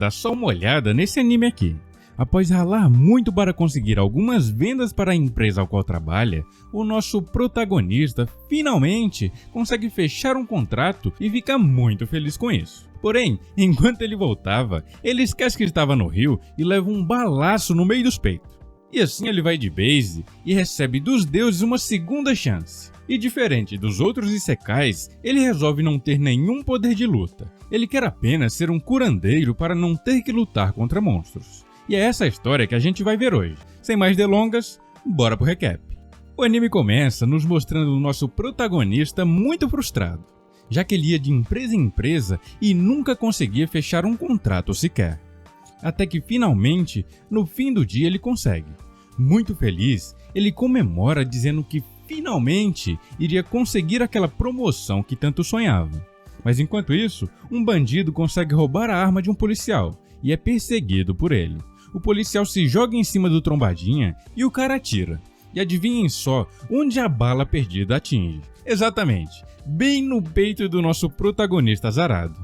Dá só uma olhada nesse anime aqui. Após ralar muito para conseguir algumas vendas para a empresa ao qual trabalha, o nosso protagonista finalmente consegue fechar um contrato e fica muito feliz com isso. Porém, enquanto ele voltava, ele esquece que estava no rio e leva um balaço no meio dos peitos. E assim ele vai de base e recebe dos deuses uma segunda chance. E diferente dos outros isekais, ele resolve não ter nenhum poder de luta. Ele quer apenas ser um curandeiro para não ter que lutar contra monstros. E é essa a história que a gente vai ver hoje. Sem mais delongas, bora pro recap. O anime começa nos mostrando o nosso protagonista muito frustrado, já que ele ia de empresa em empresa e nunca conseguia fechar um contrato sequer. Até que finalmente, no fim do dia ele consegue. Muito feliz, ele comemora dizendo que finalmente iria conseguir aquela promoção que tanto sonhava. Mas enquanto isso, um bandido consegue roubar a arma de um policial e é perseguido por ele. O policial se joga em cima do trombadinha e o cara atira. E adivinhem só onde a bala perdida atinge. Exatamente, bem no peito do nosso protagonista azarado.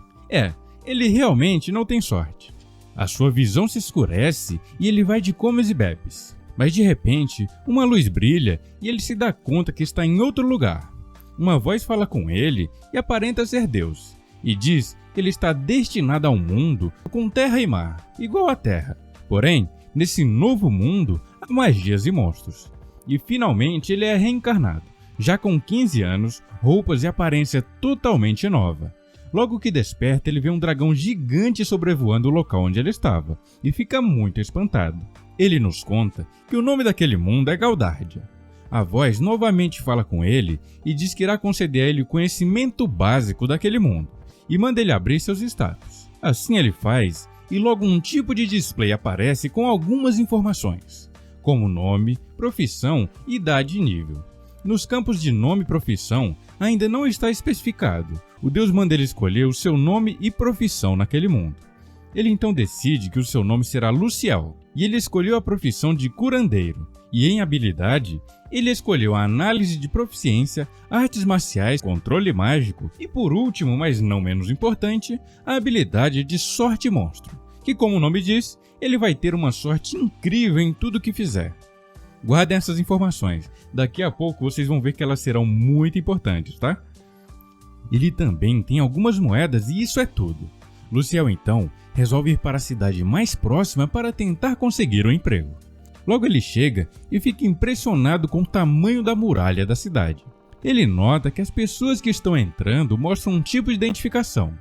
Ele realmente não tem sorte. A sua visão se escurece e ele vai de comes e bebes. Mas de repente, uma luz brilha e ele se dá conta que está em outro lugar. Uma voz fala com ele e aparenta ser Deus. E diz que ele está destinado a um mundo com terra e mar, igual à Terra. Porém, nesse novo mundo, há magias e monstros. E finalmente ele é reencarnado, já com 15 anos, roupas e aparência totalmente nova. Logo que desperta, ele vê um dragão gigante sobrevoando o local onde ele estava, e fica muito espantado. Ele nos conta que o nome daquele mundo é Galdardia. A voz novamente fala com ele e diz que irá conceder a ele o conhecimento básico daquele mundo, e manda ele abrir seus status. Assim ele faz, e logo um tipo de display aparece com algumas informações, como nome, profissão, idade e nível. Nos campos de nome e profissão ainda não está especificado. O deus manda ele escolher o seu nome e profissão naquele mundo. Ele então decide que o seu nome será Luciel, e ele escolheu a profissão de curandeiro. E em habilidade, ele escolheu a análise de proficiência, artes marciais, controle mágico e por último, mas não menos importante, a habilidade de sorte monstro, que como o nome diz, ele vai ter uma sorte incrível em tudo que fizer. Guardem essas informações, daqui a pouco vocês vão ver que elas serão muito importantes, tá? Ele também tem algumas moedas e isso é tudo. Luciel então resolve ir para a cidade mais próxima para tentar conseguir um emprego. Logo ele chega e fica impressionado com o tamanho da muralha da cidade. Ele nota que as pessoas que estão entrando mostram um tipo de identificação.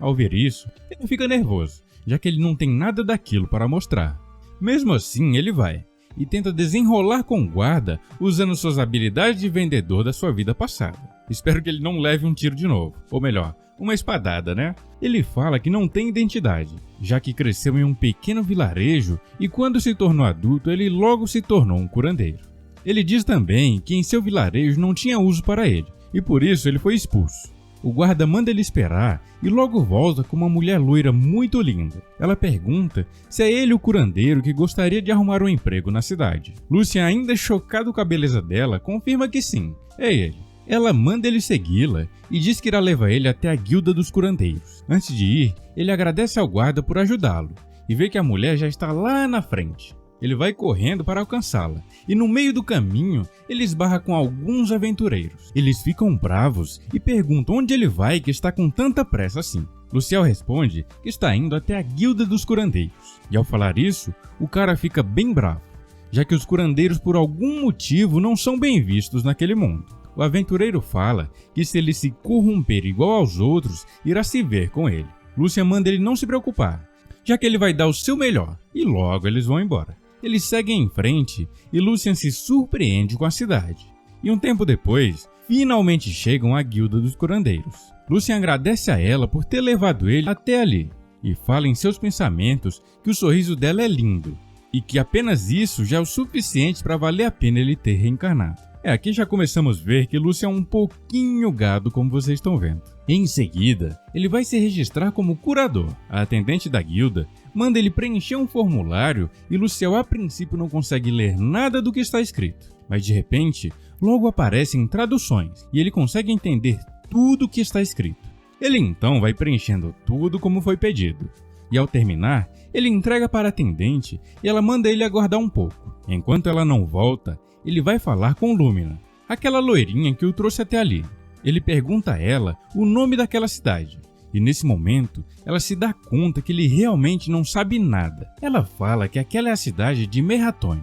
Ao ver isso, ele fica nervoso, já que ele não tem nada daquilo para mostrar. Mesmo assim, ele vai e tenta desenrolar com o guarda usando suas habilidades de vendedor da sua vida passada. Espero que ele não leve um tiro de novo, ou melhor, uma espadada, né? Ele fala que não tem identidade, já que cresceu em um pequeno vilarejo e quando se tornou adulto ele logo se tornou um curandeiro. Ele diz também que em seu vilarejo não tinha uso para ele e por isso ele foi expulso. O guarda manda ele esperar e logo volta com uma mulher loira muito linda. Ela pergunta se é ele o curandeiro que gostaria de arrumar um emprego na cidade. Lucian, ainda chocado com a beleza dela, confirma que sim, é ele. Ela manda ele segui-la e diz que irá levar ele até a guilda dos curandeiros. Antes de ir, ele agradece ao guarda por ajudá-lo e vê que a mulher já está lá na frente. Ele vai correndo para alcançá-la e no meio do caminho ele esbarra com alguns aventureiros. Eles ficam bravos e perguntam onde ele vai que está com tanta pressa assim. Luciel responde que está indo até a guilda dos curandeiros. E ao falar isso, o cara fica bem bravo, já que os curandeiros por algum motivo não são bem vistos naquele mundo. O aventureiro fala que se ele se corromper igual aos outros, irá se ver com ele. Lucian manda ele não se preocupar, já que ele vai dar o seu melhor, e logo eles vão embora. Eles seguem em frente e Lucian se surpreende com a cidade. E um tempo depois, finalmente chegam à guilda dos curandeiros. Lucian agradece a ela por ter levado ele até ali, e fala em seus pensamentos que o sorriso dela é lindo, e que apenas isso já é o suficiente para valer a pena ele ter reencarnado. Aqui já começamos a ver que Lucian é um pouquinho gado, como vocês estão vendo. Em seguida, ele vai se registrar como curador. A atendente da guilda manda ele preencher um formulário e Luciel a princípio não consegue ler nada do que está escrito. Mas de repente, logo aparecem traduções e ele consegue entender tudo o que está escrito. Ele então vai preenchendo tudo como foi pedido. E ao terminar, ele entrega para a atendente e ela manda ele aguardar um pouco. Enquanto ela não volta, ele vai falar com Lumina, aquela loirinha que o trouxe até ali. Ele pergunta a ela o nome daquela cidade. E nesse momento, ela se dá conta que ele realmente não sabe nada. Ela fala que aquela é a cidade de Merhatone,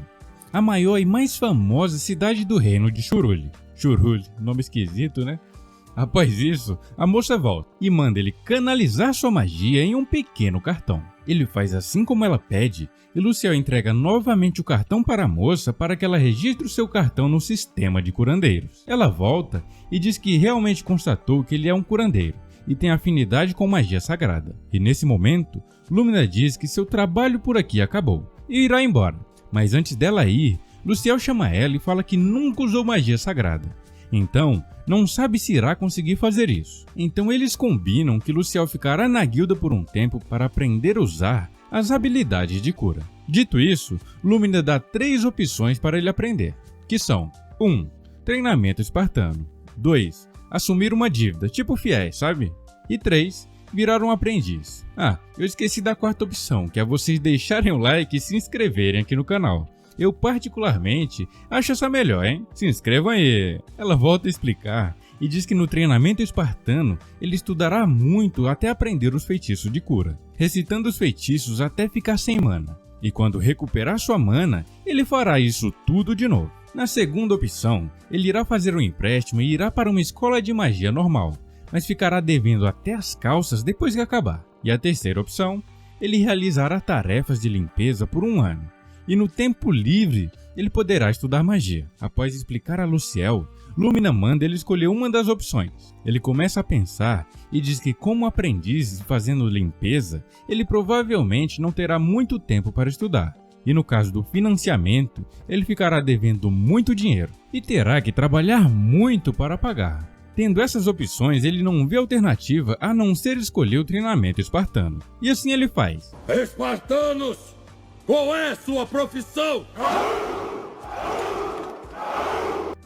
a maior e mais famosa cidade do reino de Shuruli. Shuruli, nome esquisito, né? Após isso, a moça volta e manda ele canalizar sua magia em um pequeno cartão. Ele faz assim como ela pede e Luciel entrega novamente o cartão para a moça para que ela registre o seu cartão no sistema de curandeiros. Ela volta e diz que realmente constatou que ele é um curandeiro e tem afinidade com magia sagrada. E nesse momento, Lumina diz que seu trabalho por aqui acabou e irá embora. Mas antes dela ir, Luciel chama ela e fala que nunca usou magia sagrada. Então, não sabe se irá conseguir fazer isso. Então eles combinam que Luciel ficará na guilda por um tempo para aprender a usar as habilidades de cura. Dito isso, Lumina dá 3 opções para ele aprender, que são 1. Treinamento espartano, 2. Assumir uma dívida, tipo fiéis, sabe? E 3. Virar um aprendiz. Eu esqueci da 4ª opção, que é vocês deixarem o like e se inscreverem aqui no canal. Eu particularmente acho essa melhor, hein? Se inscrevam aí! Ela volta a explicar e diz que no treinamento espartano ele estudará muito até aprender os feitiços de cura, recitando os feitiços até ficar sem mana. E quando recuperar sua mana, ele fará isso tudo de novo. Na 2ª opção, ele irá fazer um empréstimo e irá para uma escola de magia normal, mas ficará devendo até as calças depois que acabar. E a 3ª opção, ele realizará tarefas de limpeza por 1 ano. E no tempo livre, ele poderá estudar magia. Após explicar a Luciel, Lumina manda ele escolher uma das opções. Ele começa a pensar e diz que como aprendiz fazendo limpeza, ele provavelmente não terá muito tempo para estudar. E no caso do financiamento, ele ficará devendo muito dinheiro e terá que trabalhar muito para pagar. Tendo essas opções, ele não vê alternativa a não ser escolher o treinamento espartano. E assim ele faz. Espartanos! Qual é sua profissão?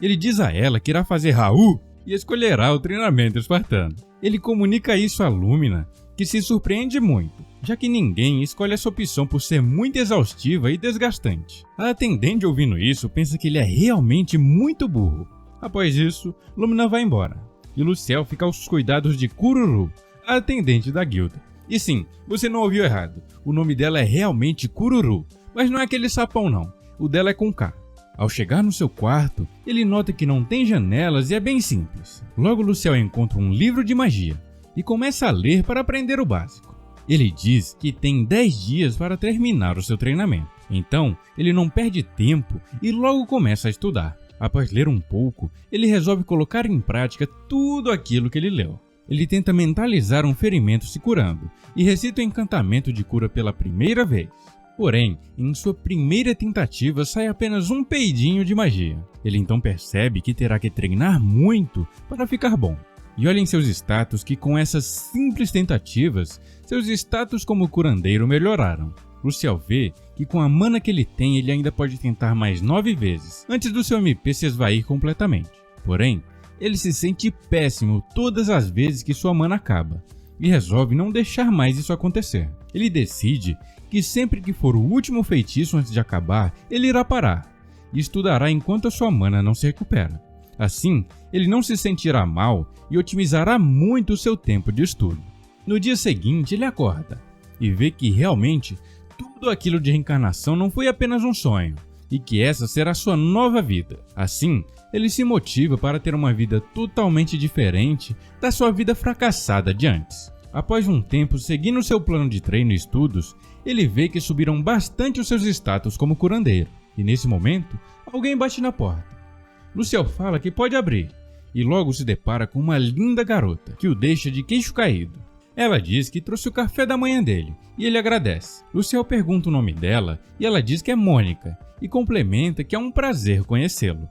Ele diz a ela que irá fazer Raul e escolherá o treinamento espartano. Ele comunica isso a Lumina, que se surpreende muito, já que ninguém escolhe essa opção por ser muito exaustiva e desgastante. A atendente ouvindo isso pensa que ele é realmente muito burro. Após isso, Lumina vai embora e Luciel fica aos cuidados de Kururu, a atendente da guilda. E sim, você não ouviu errado, o nome dela é realmente Kururu, mas não é aquele sapão não, o dela é com K. Ao chegar no seu quarto, ele nota que não tem janelas e é bem simples. Logo Luciel encontra um livro de magia e começa a ler para aprender o básico. Ele diz que tem 10 dias para terminar o seu treinamento, então ele não perde tempo e logo começa a estudar. Após ler um pouco, ele resolve colocar em prática tudo aquilo que ele leu. Ele tenta mentalizar um ferimento se curando e recita o encantamento de cura pela primeira vez. Porém, em sua primeira tentativa sai apenas um peidinho de magia. Ele então percebe que terá que treinar muito para ficar bom. E olhem seus status que com essas simples tentativas, seus status como curandeiro melhoraram. Luciel vê que com a mana que ele tem ele ainda pode tentar mais 9 vezes, antes do seu MP se esvair completamente. Porém, ele se sente péssimo todas as vezes que sua mana acaba, e resolve não deixar mais isso acontecer. Ele decide que sempre que for o último feitiço antes de acabar, ele irá parar, e estudará enquanto a sua mana não se recupera. Assim, ele não se sentirá mal e otimizará muito o seu tempo de estudo. No dia seguinte, ele acorda, e vê que realmente tudo aquilo de reencarnação não foi apenas um sonho, e que essa será sua nova vida. Assim, ele se motiva para ter uma vida totalmente diferente da sua vida fracassada de antes. Após um tempo seguindo seu plano de treino e estudos, ele vê que subiram bastante os seus status como curandeiro. E nesse momento, alguém bate na porta. Luciel fala que pode abrir, e logo se depara com uma linda garota, que o deixa de queixo caído. Ela diz que trouxe o café da manhã dele, e ele agradece. Luciel pergunta o nome dela, e ela diz que é Mônica, e complementa que é um prazer conhecê-lo.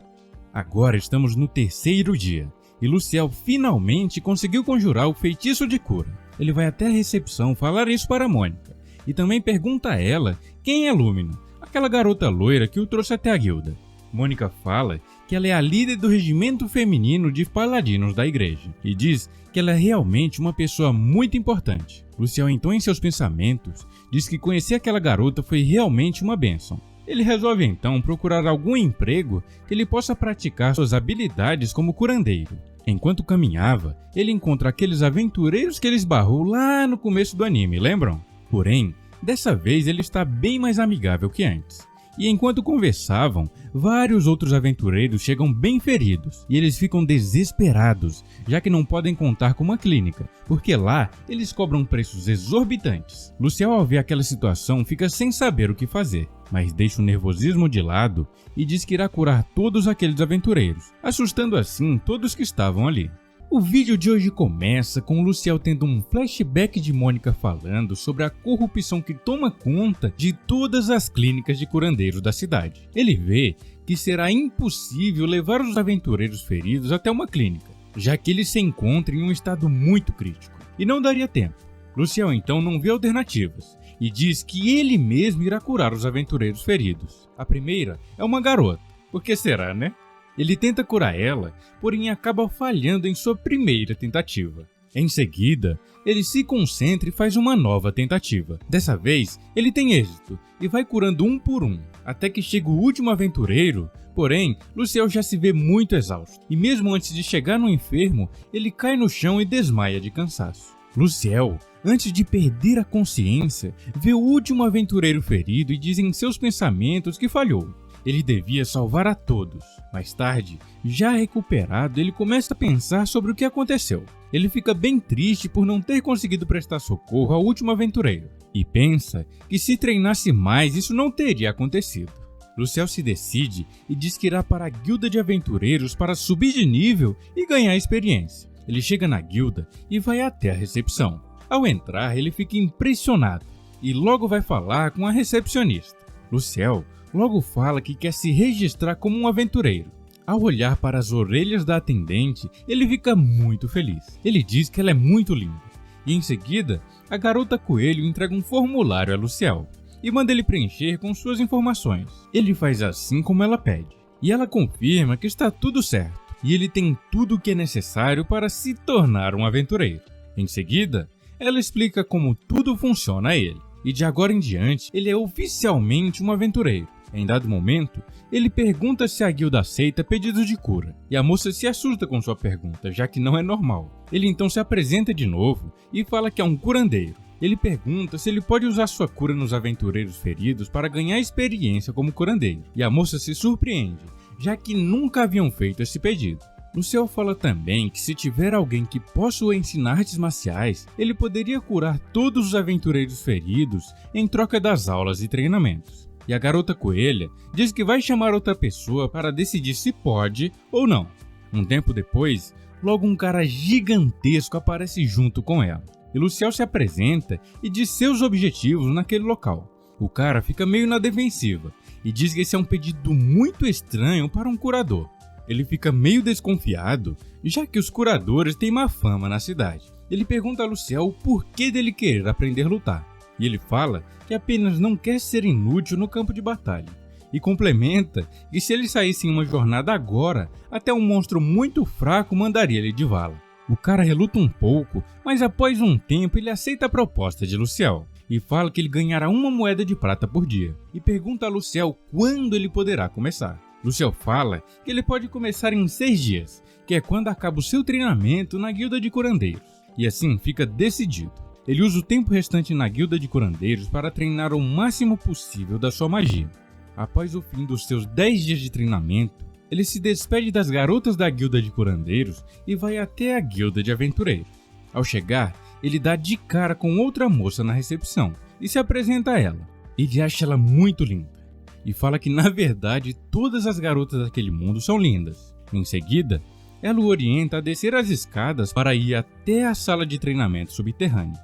Agora estamos no 3º dia, e Luciel finalmente conseguiu conjurar o feitiço de cura. Ele vai até a recepção falar isso para Mônica, e também pergunta a ela quem é Lumina, aquela garota loira que o trouxe até a guilda. Mônica fala que ela é a líder do regimento feminino de paladinos da igreja e diz que ela é realmente uma pessoa muito importante. Luciel então, em seus pensamentos, diz que conhecer aquela garota foi realmente uma bênção. Ele resolve então procurar algum emprego que ele possa praticar suas habilidades como curandeiro. Enquanto caminhava, ele encontra aqueles aventureiros que ele esbarrou lá no começo do anime, lembram? Porém, dessa vez ele está bem mais amigável que antes. E enquanto conversavam, vários outros aventureiros chegam bem feridos e eles ficam desesperados, já que não podem contar com uma clínica, porque lá eles cobram preços exorbitantes. Luciel, ao ver aquela situação, fica sem saber o que fazer, mas deixa o nervosismo de lado e diz que irá curar todos aqueles aventureiros, assustando assim todos que estavam ali. O vídeo de hoje começa com o Luciel tendo um flashback de Mônica falando sobre a corrupção que toma conta de todas as clínicas de curandeiros da cidade. Ele vê que será impossível levar os aventureiros feridos até uma clínica, já que eles se encontram em um estado muito crítico, e não daria tempo. Luciel então não vê alternativas e diz que ele mesmo irá curar os aventureiros feridos. A primeira é uma garota, por que será, né? Ele tenta curar ela, porém acaba falhando em sua primeira tentativa. Em seguida, ele se concentra e faz uma nova tentativa. Dessa vez, ele tem êxito e vai curando um por um, até que chega o último aventureiro. Porém, Luciel já se vê muito exausto, e mesmo antes de chegar no enfermo, ele cai no chão e desmaia de cansaço. Luciel, antes de perder a consciência, vê o último aventureiro ferido e diz em seus pensamentos que falhou. Ele devia salvar a todos. Mais tarde, já recuperado, ele começa a pensar sobre o que aconteceu. Ele fica bem triste por não ter conseguido prestar socorro ao último aventureiro e pensa que se treinasse mais isso não teria acontecido. Luciel se decide e diz que irá para a guilda de aventureiros para subir de nível e ganhar experiência. Ele chega na guilda e vai até a recepção. Ao entrar, ele fica impressionado e logo vai falar com a recepcionista. Luciel logo fala que quer se registrar como um aventureiro. Ao olhar para as orelhas da atendente, ele fica muito feliz. Ele diz que ela é muito linda. E em seguida, a garota coelho entrega um formulário a Luciel e manda ele preencher com suas informações. Ele faz assim como ela pede. E ela confirma que está tudo certo. E ele tem tudo o que é necessário para se tornar um aventureiro. Em seguida, ela explica como tudo funciona a ele. E de agora em diante, ele é oficialmente um aventureiro. Em dado momento, ele pergunta se a guilda aceita pedidos de cura, e a moça se assusta com sua pergunta, já que não é normal. Ele então se apresenta de novo e fala que é um curandeiro. Ele pergunta se ele pode usar sua cura nos aventureiros feridos para ganhar experiência como curandeiro, e a moça se surpreende, já que nunca haviam feito esse pedido. Luciel fala também que se tiver alguém que possa o ensinar artes marciais, ele poderia curar todos os aventureiros feridos em troca das aulas e treinamentos. E a garota coelha diz que vai chamar outra pessoa para decidir se pode ou não. Um tempo depois, logo um cara gigantesco aparece junto com ela. E Luciel se apresenta e diz seus objetivos naquele local. O cara fica meio na defensiva e diz que esse é um pedido muito estranho para um curador. Ele fica meio desconfiado, já que os curadores têm má fama na cidade. Ele pergunta a Luciel o porquê dele querer aprender a lutar. E ele fala que apenas não quer ser inútil no campo de batalha. E complementa que se ele saísse em uma jornada agora, até um monstro muito fraco mandaria ele de vala. O cara reluta um pouco, mas após um tempo ele aceita a proposta de Luciel. E fala que ele ganhará uma moeda de prata por dia. E pergunta a Luciel quando ele poderá começar. Luciel fala que ele pode começar em 6 dias, que é quando acaba o seu treinamento na guilda de curandeiros. E assim fica decidido. Ele usa o tempo restante na guilda de curandeiros para treinar o máximo possível da sua magia. Após o fim dos seus 10 dias de treinamento, ele se despede das garotas da guilda de curandeiros e vai até a guilda de aventureiros. Ao chegar, ele dá de cara com outra moça na recepção e se apresenta a ela. Ele acha ela muito linda e fala que na verdade todas as garotas daquele mundo são lindas. Em seguida, ela o orienta a descer as escadas para ir até a sala de treinamento subterrânea.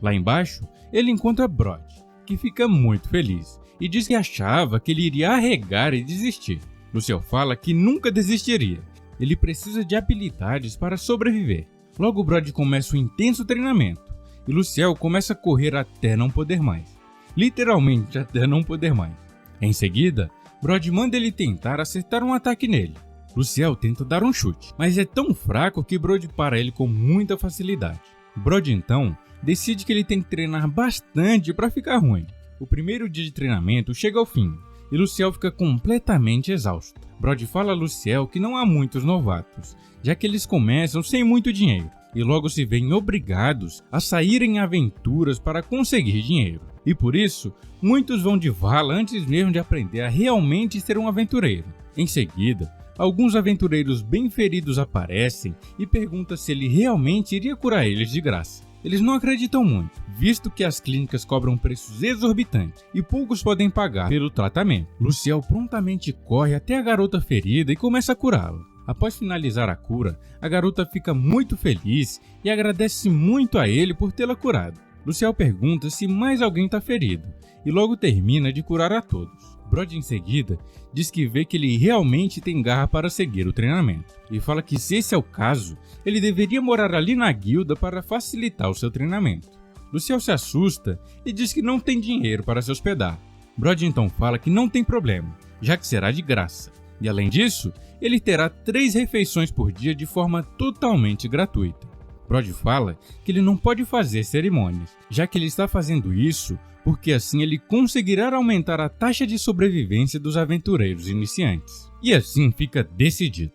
Lá embaixo, ele encontra Brod, que fica muito feliz e diz que achava que ele iria arregar e desistir. Luciel fala que nunca desistiria. Ele precisa de habilidades para sobreviver. Logo Brod começa um intenso treinamento e Luciel começa a correr até não poder mais. Literalmente até não poder mais. Em seguida, Brod manda ele tentar acertar um ataque nele. Luciel tenta dar um chute, mas é tão fraco que Brody para ele com muita facilidade. Brody então decide que ele tem que treinar bastante para ficar ruim. O primeiro dia de treinamento chega ao fim e Luciel fica completamente exausto. Brody fala a Luciel que não há muitos novatos, já que eles começam sem muito dinheiro e logo se veem obrigados a sair em aventuras para conseguir dinheiro. E por isso, muitos vão de vala antes mesmo de aprender a realmente ser um aventureiro. Em seguida, alguns aventureiros bem feridos aparecem e perguntam se ele realmente iria curar eles de graça. Eles não acreditam muito, visto que as clínicas cobram preços exorbitantes e poucos podem pagar pelo tratamento. Luciel prontamente corre até a garota ferida e começa a curá-la. Após finalizar a cura, a garota fica muito feliz e agradece muito a ele por tê-la curado. Luciel pergunta se mais alguém está ferido e logo termina de curar a todos. Brody em seguida diz que vê que ele realmente tem garra para seguir o treinamento e fala que se esse é o caso, ele deveria morar ali na guilda para facilitar o seu treinamento. Luciel se assusta e diz que não tem dinheiro para se hospedar. Brody então fala que não tem problema, já que será de graça. E além disso, ele terá 3 refeições por dia de forma totalmente gratuita. Brody fala que ele não pode fazer cerimônias, já que ele está fazendo isso porque assim ele conseguirá aumentar a taxa de sobrevivência dos aventureiros iniciantes. E assim fica decidido.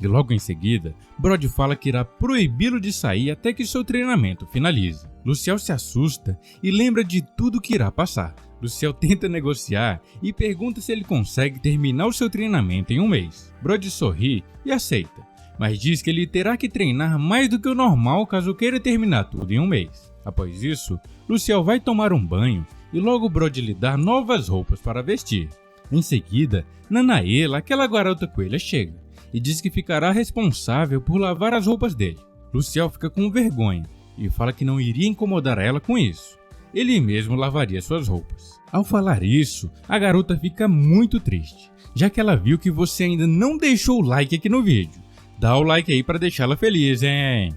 E logo em seguida, Brody fala que irá proibi-lo de sair até que seu treinamento finalize. Luciel se assusta e lembra de tudo que irá passar. Luciel tenta negociar e pergunta se ele consegue terminar o seu treinamento em um mês. Brody sorri e aceita, mas diz que ele terá que treinar mais do que o normal caso queira terminar tudo em um mês. Após isso, Luciel vai tomar um banho e logo Brody lhe dá novas roupas para vestir. Em seguida, Nanaela, aquela garota coelha, chega e diz que ficará responsável por lavar as roupas dele. Luciel fica com vergonha e fala que não iria incomodar ela com isso. Ele mesmo lavaria suas roupas. Ao falar isso, a garota fica muito triste, já que ela viu que você ainda não deixou o like aqui no vídeo. Dá o like aí para deixá-la feliz, hein?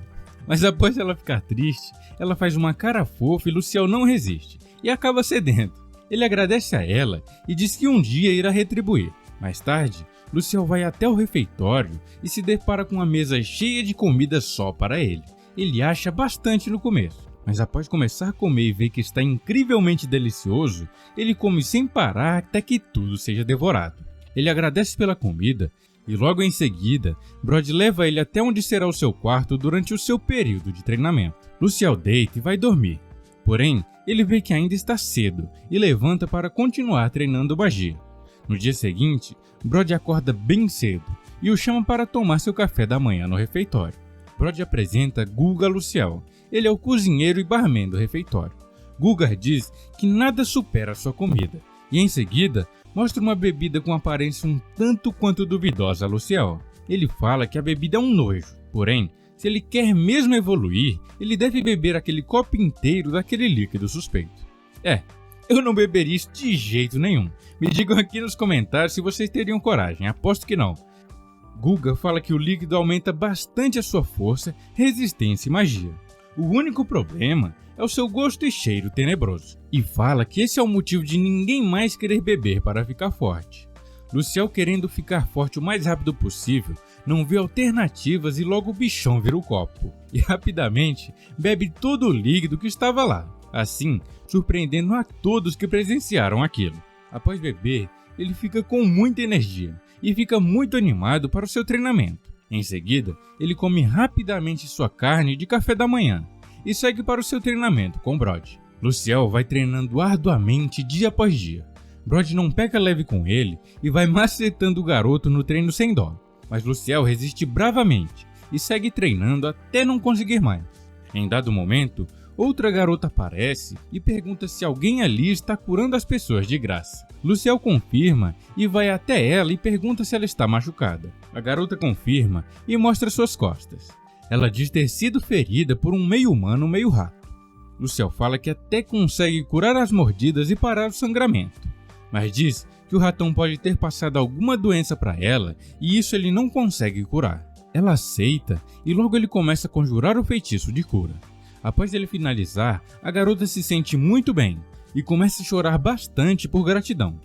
Mas após ela ficar triste, ela faz uma cara fofa e Luciel não resiste e acaba cedendo. Ele agradece a ela e diz que um dia irá retribuir. Mais tarde, Luciel vai até o refeitório e se depara com uma mesa cheia de comida só para ele. Ele acha bastante no começo, mas após começar a comer e ver que está incrivelmente delicioso, ele come sem parar até que tudo seja devorado. Ele agradece pela comida e logo em seguida, Brody leva ele até onde será o seu quarto durante o seu período de treinamento. Luciel deita e vai dormir, porém, ele vê que ainda está cedo e levanta para continuar treinando magia. No dia seguinte, Brody acorda bem cedo e o chama para tomar seu café da manhã no refeitório. Brody apresenta Guga a Luciel. Ele é o cozinheiro e barman do refeitório. Guga diz que nada supera sua comida e em seguida mostra uma bebida com aparência um tanto quanto duvidosa a Luciel. Ele fala que a bebida é um nojo, porém, se ele quer mesmo evoluir, ele deve beber aquele copo inteiro daquele líquido suspeito. Eu não beberia isso de jeito nenhum. Me digam aqui nos comentários se vocês teriam coragem, aposto que não. Guga fala que o líquido aumenta bastante a sua força, resistência e magia. O único problema é o seu gosto e cheiro tenebroso. E fala que esse é o motivo de ninguém mais querer beber para ficar forte. Luciel, querendo ficar forte o mais rápido possível, não vê alternativas e logo o bichão vira o copo. E rapidamente bebe todo o líquido que estava lá, assim surpreendendo a todos que presenciaram aquilo. Após beber, ele fica com muita energia e fica muito animado para o seu treinamento. Em seguida, ele come rapidamente sua carne de café da manhã e segue para o seu treinamento com Brody. Luciel vai treinando arduamente dia após dia. Brody não pega leve com ele e vai macetando o garoto no treino sem dó, mas Luciel resiste bravamente e segue treinando até não conseguir mais. Em dado momento, outra garota aparece e pergunta se alguém ali está curando as pessoas de graça. Luciel confirma e vai até ela e pergunta se ela está machucada. A garota confirma e mostra suas costas. Ela diz ter sido ferida por um meio humano, meio rato. Luciel fala que até consegue curar as mordidas e parar o sangramento, mas diz que o ratão pode ter passado alguma doença para ela e isso ele não consegue curar. Ela aceita e logo ele começa a conjurar o feitiço de cura. Após ele finalizar, a garota se sente muito bem e começa a chorar bastante por gratidão.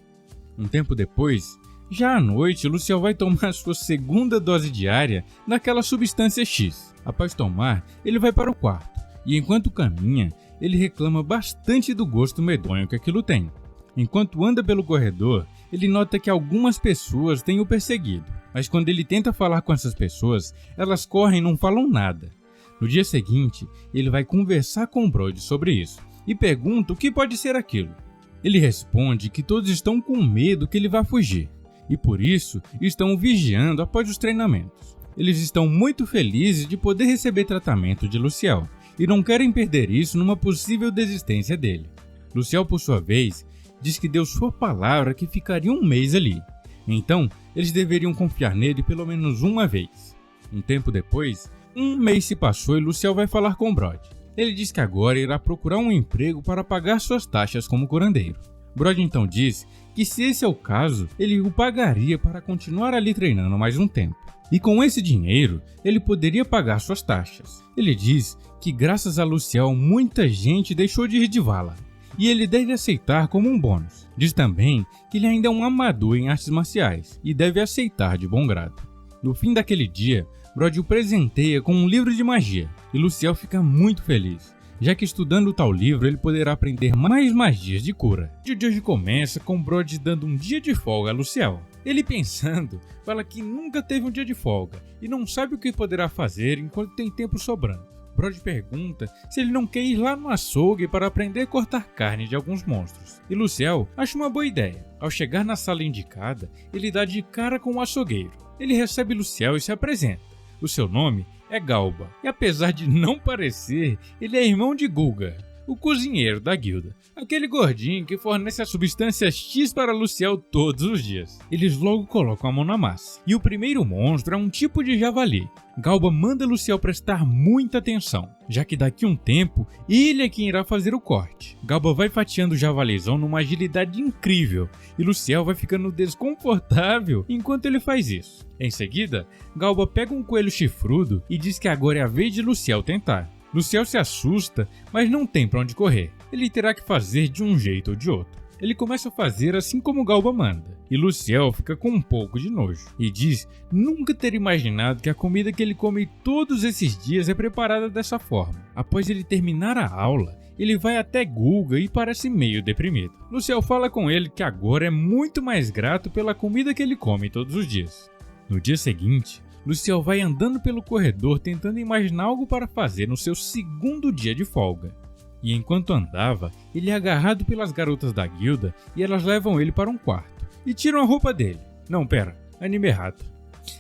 Um tempo depois, Já à noite, Luciel vai tomar sua segunda dose diária daquela substância X. Após tomar, ele vai para o quarto e enquanto caminha, ele reclama bastante do gosto medonho que aquilo tem. Enquanto anda pelo corredor, ele nota que algumas pessoas têm o perseguido, mas quando ele tenta falar com essas pessoas, elas correm e não falam nada. No dia seguinte, ele vai conversar com o Brody sobre isso e pergunta o que pode ser aquilo. Ele responde que todos estão com medo que ele vá fugir e por isso estão o vigiando após os treinamentos. Eles estão muito felizes de poder receber tratamento de Luciel e não querem perder isso numa possível desistência dele. Luciel, por sua vez, diz que deu sua palavra que ficaria um mês ali, então eles deveriam confiar nele pelo menos uma vez. Um tempo depois, um mês se passou e Luciel vai falar com Brody. Ele diz que agora irá procurar um emprego para pagar suas taxas como curandeiro. Brody então diz que se esse é o caso, ele o pagaria para continuar ali treinando mais um tempo. E com esse dinheiro, ele poderia pagar suas taxas. Ele diz que graças a Luciel muita gente deixou de ir de vala, e ele deve aceitar como um bônus. Diz também que ele ainda é um amador em artes marciais e deve aceitar de bom grado. No fim daquele dia, Brody o presenteia com um livro de magia e Luciel fica muito feliz, já que estudando tal livro ele poderá aprender mais magias de cura. O dia de hoje começa com Brody dando um dia de folga a Luciel. Ele pensando, fala que nunca teve um dia de folga e não sabe o que poderá fazer enquanto tem tempo sobrando. Brody pergunta se ele não quer ir lá no açougue para aprender a cortar carne de alguns monstros. E Luciel acha uma boa ideia. Ao chegar na sala indicada, ele dá de cara com o açougueiro. Ele recebe Luciel e se apresenta. O seu nome é Galba, e apesar de não parecer, ele é irmão de Guga, o cozinheiro da guilda, aquele gordinho que fornece a substância X para Luciel todos os dias. Eles logo colocam a mão na massa, e o primeiro monstro é um tipo de javali. Galba manda Luciel prestar muita atenção, já que daqui a um tempo ele é quem irá fazer o corte. Galba vai fatiando o javalizão numa agilidade incrível, e Luciel vai ficando desconfortável enquanto ele faz isso. Em seguida, Galba pega um coelho chifrudo e diz que agora é a vez de Luciel tentar. Luciel se assusta, mas não tem para onde correr. Ele terá que fazer de um jeito ou de outro. Ele começa a fazer assim como Galba manda, e Luciel fica com um pouco de nojo, e diz nunca ter imaginado que a comida que ele come todos esses dias é preparada dessa forma. Após ele terminar a aula, ele vai até Guga e parece meio deprimido. Luciel fala com ele que agora é muito mais grato pela comida que ele come todos os dias. No dia seguinte, Luciel vai andando pelo corredor tentando imaginar algo para fazer no seu segundo dia de folga. E enquanto andava, ele é agarrado pelas garotas da guilda e elas levam ele para um quarto e tiram a roupa dele. Não, pera, anime errado.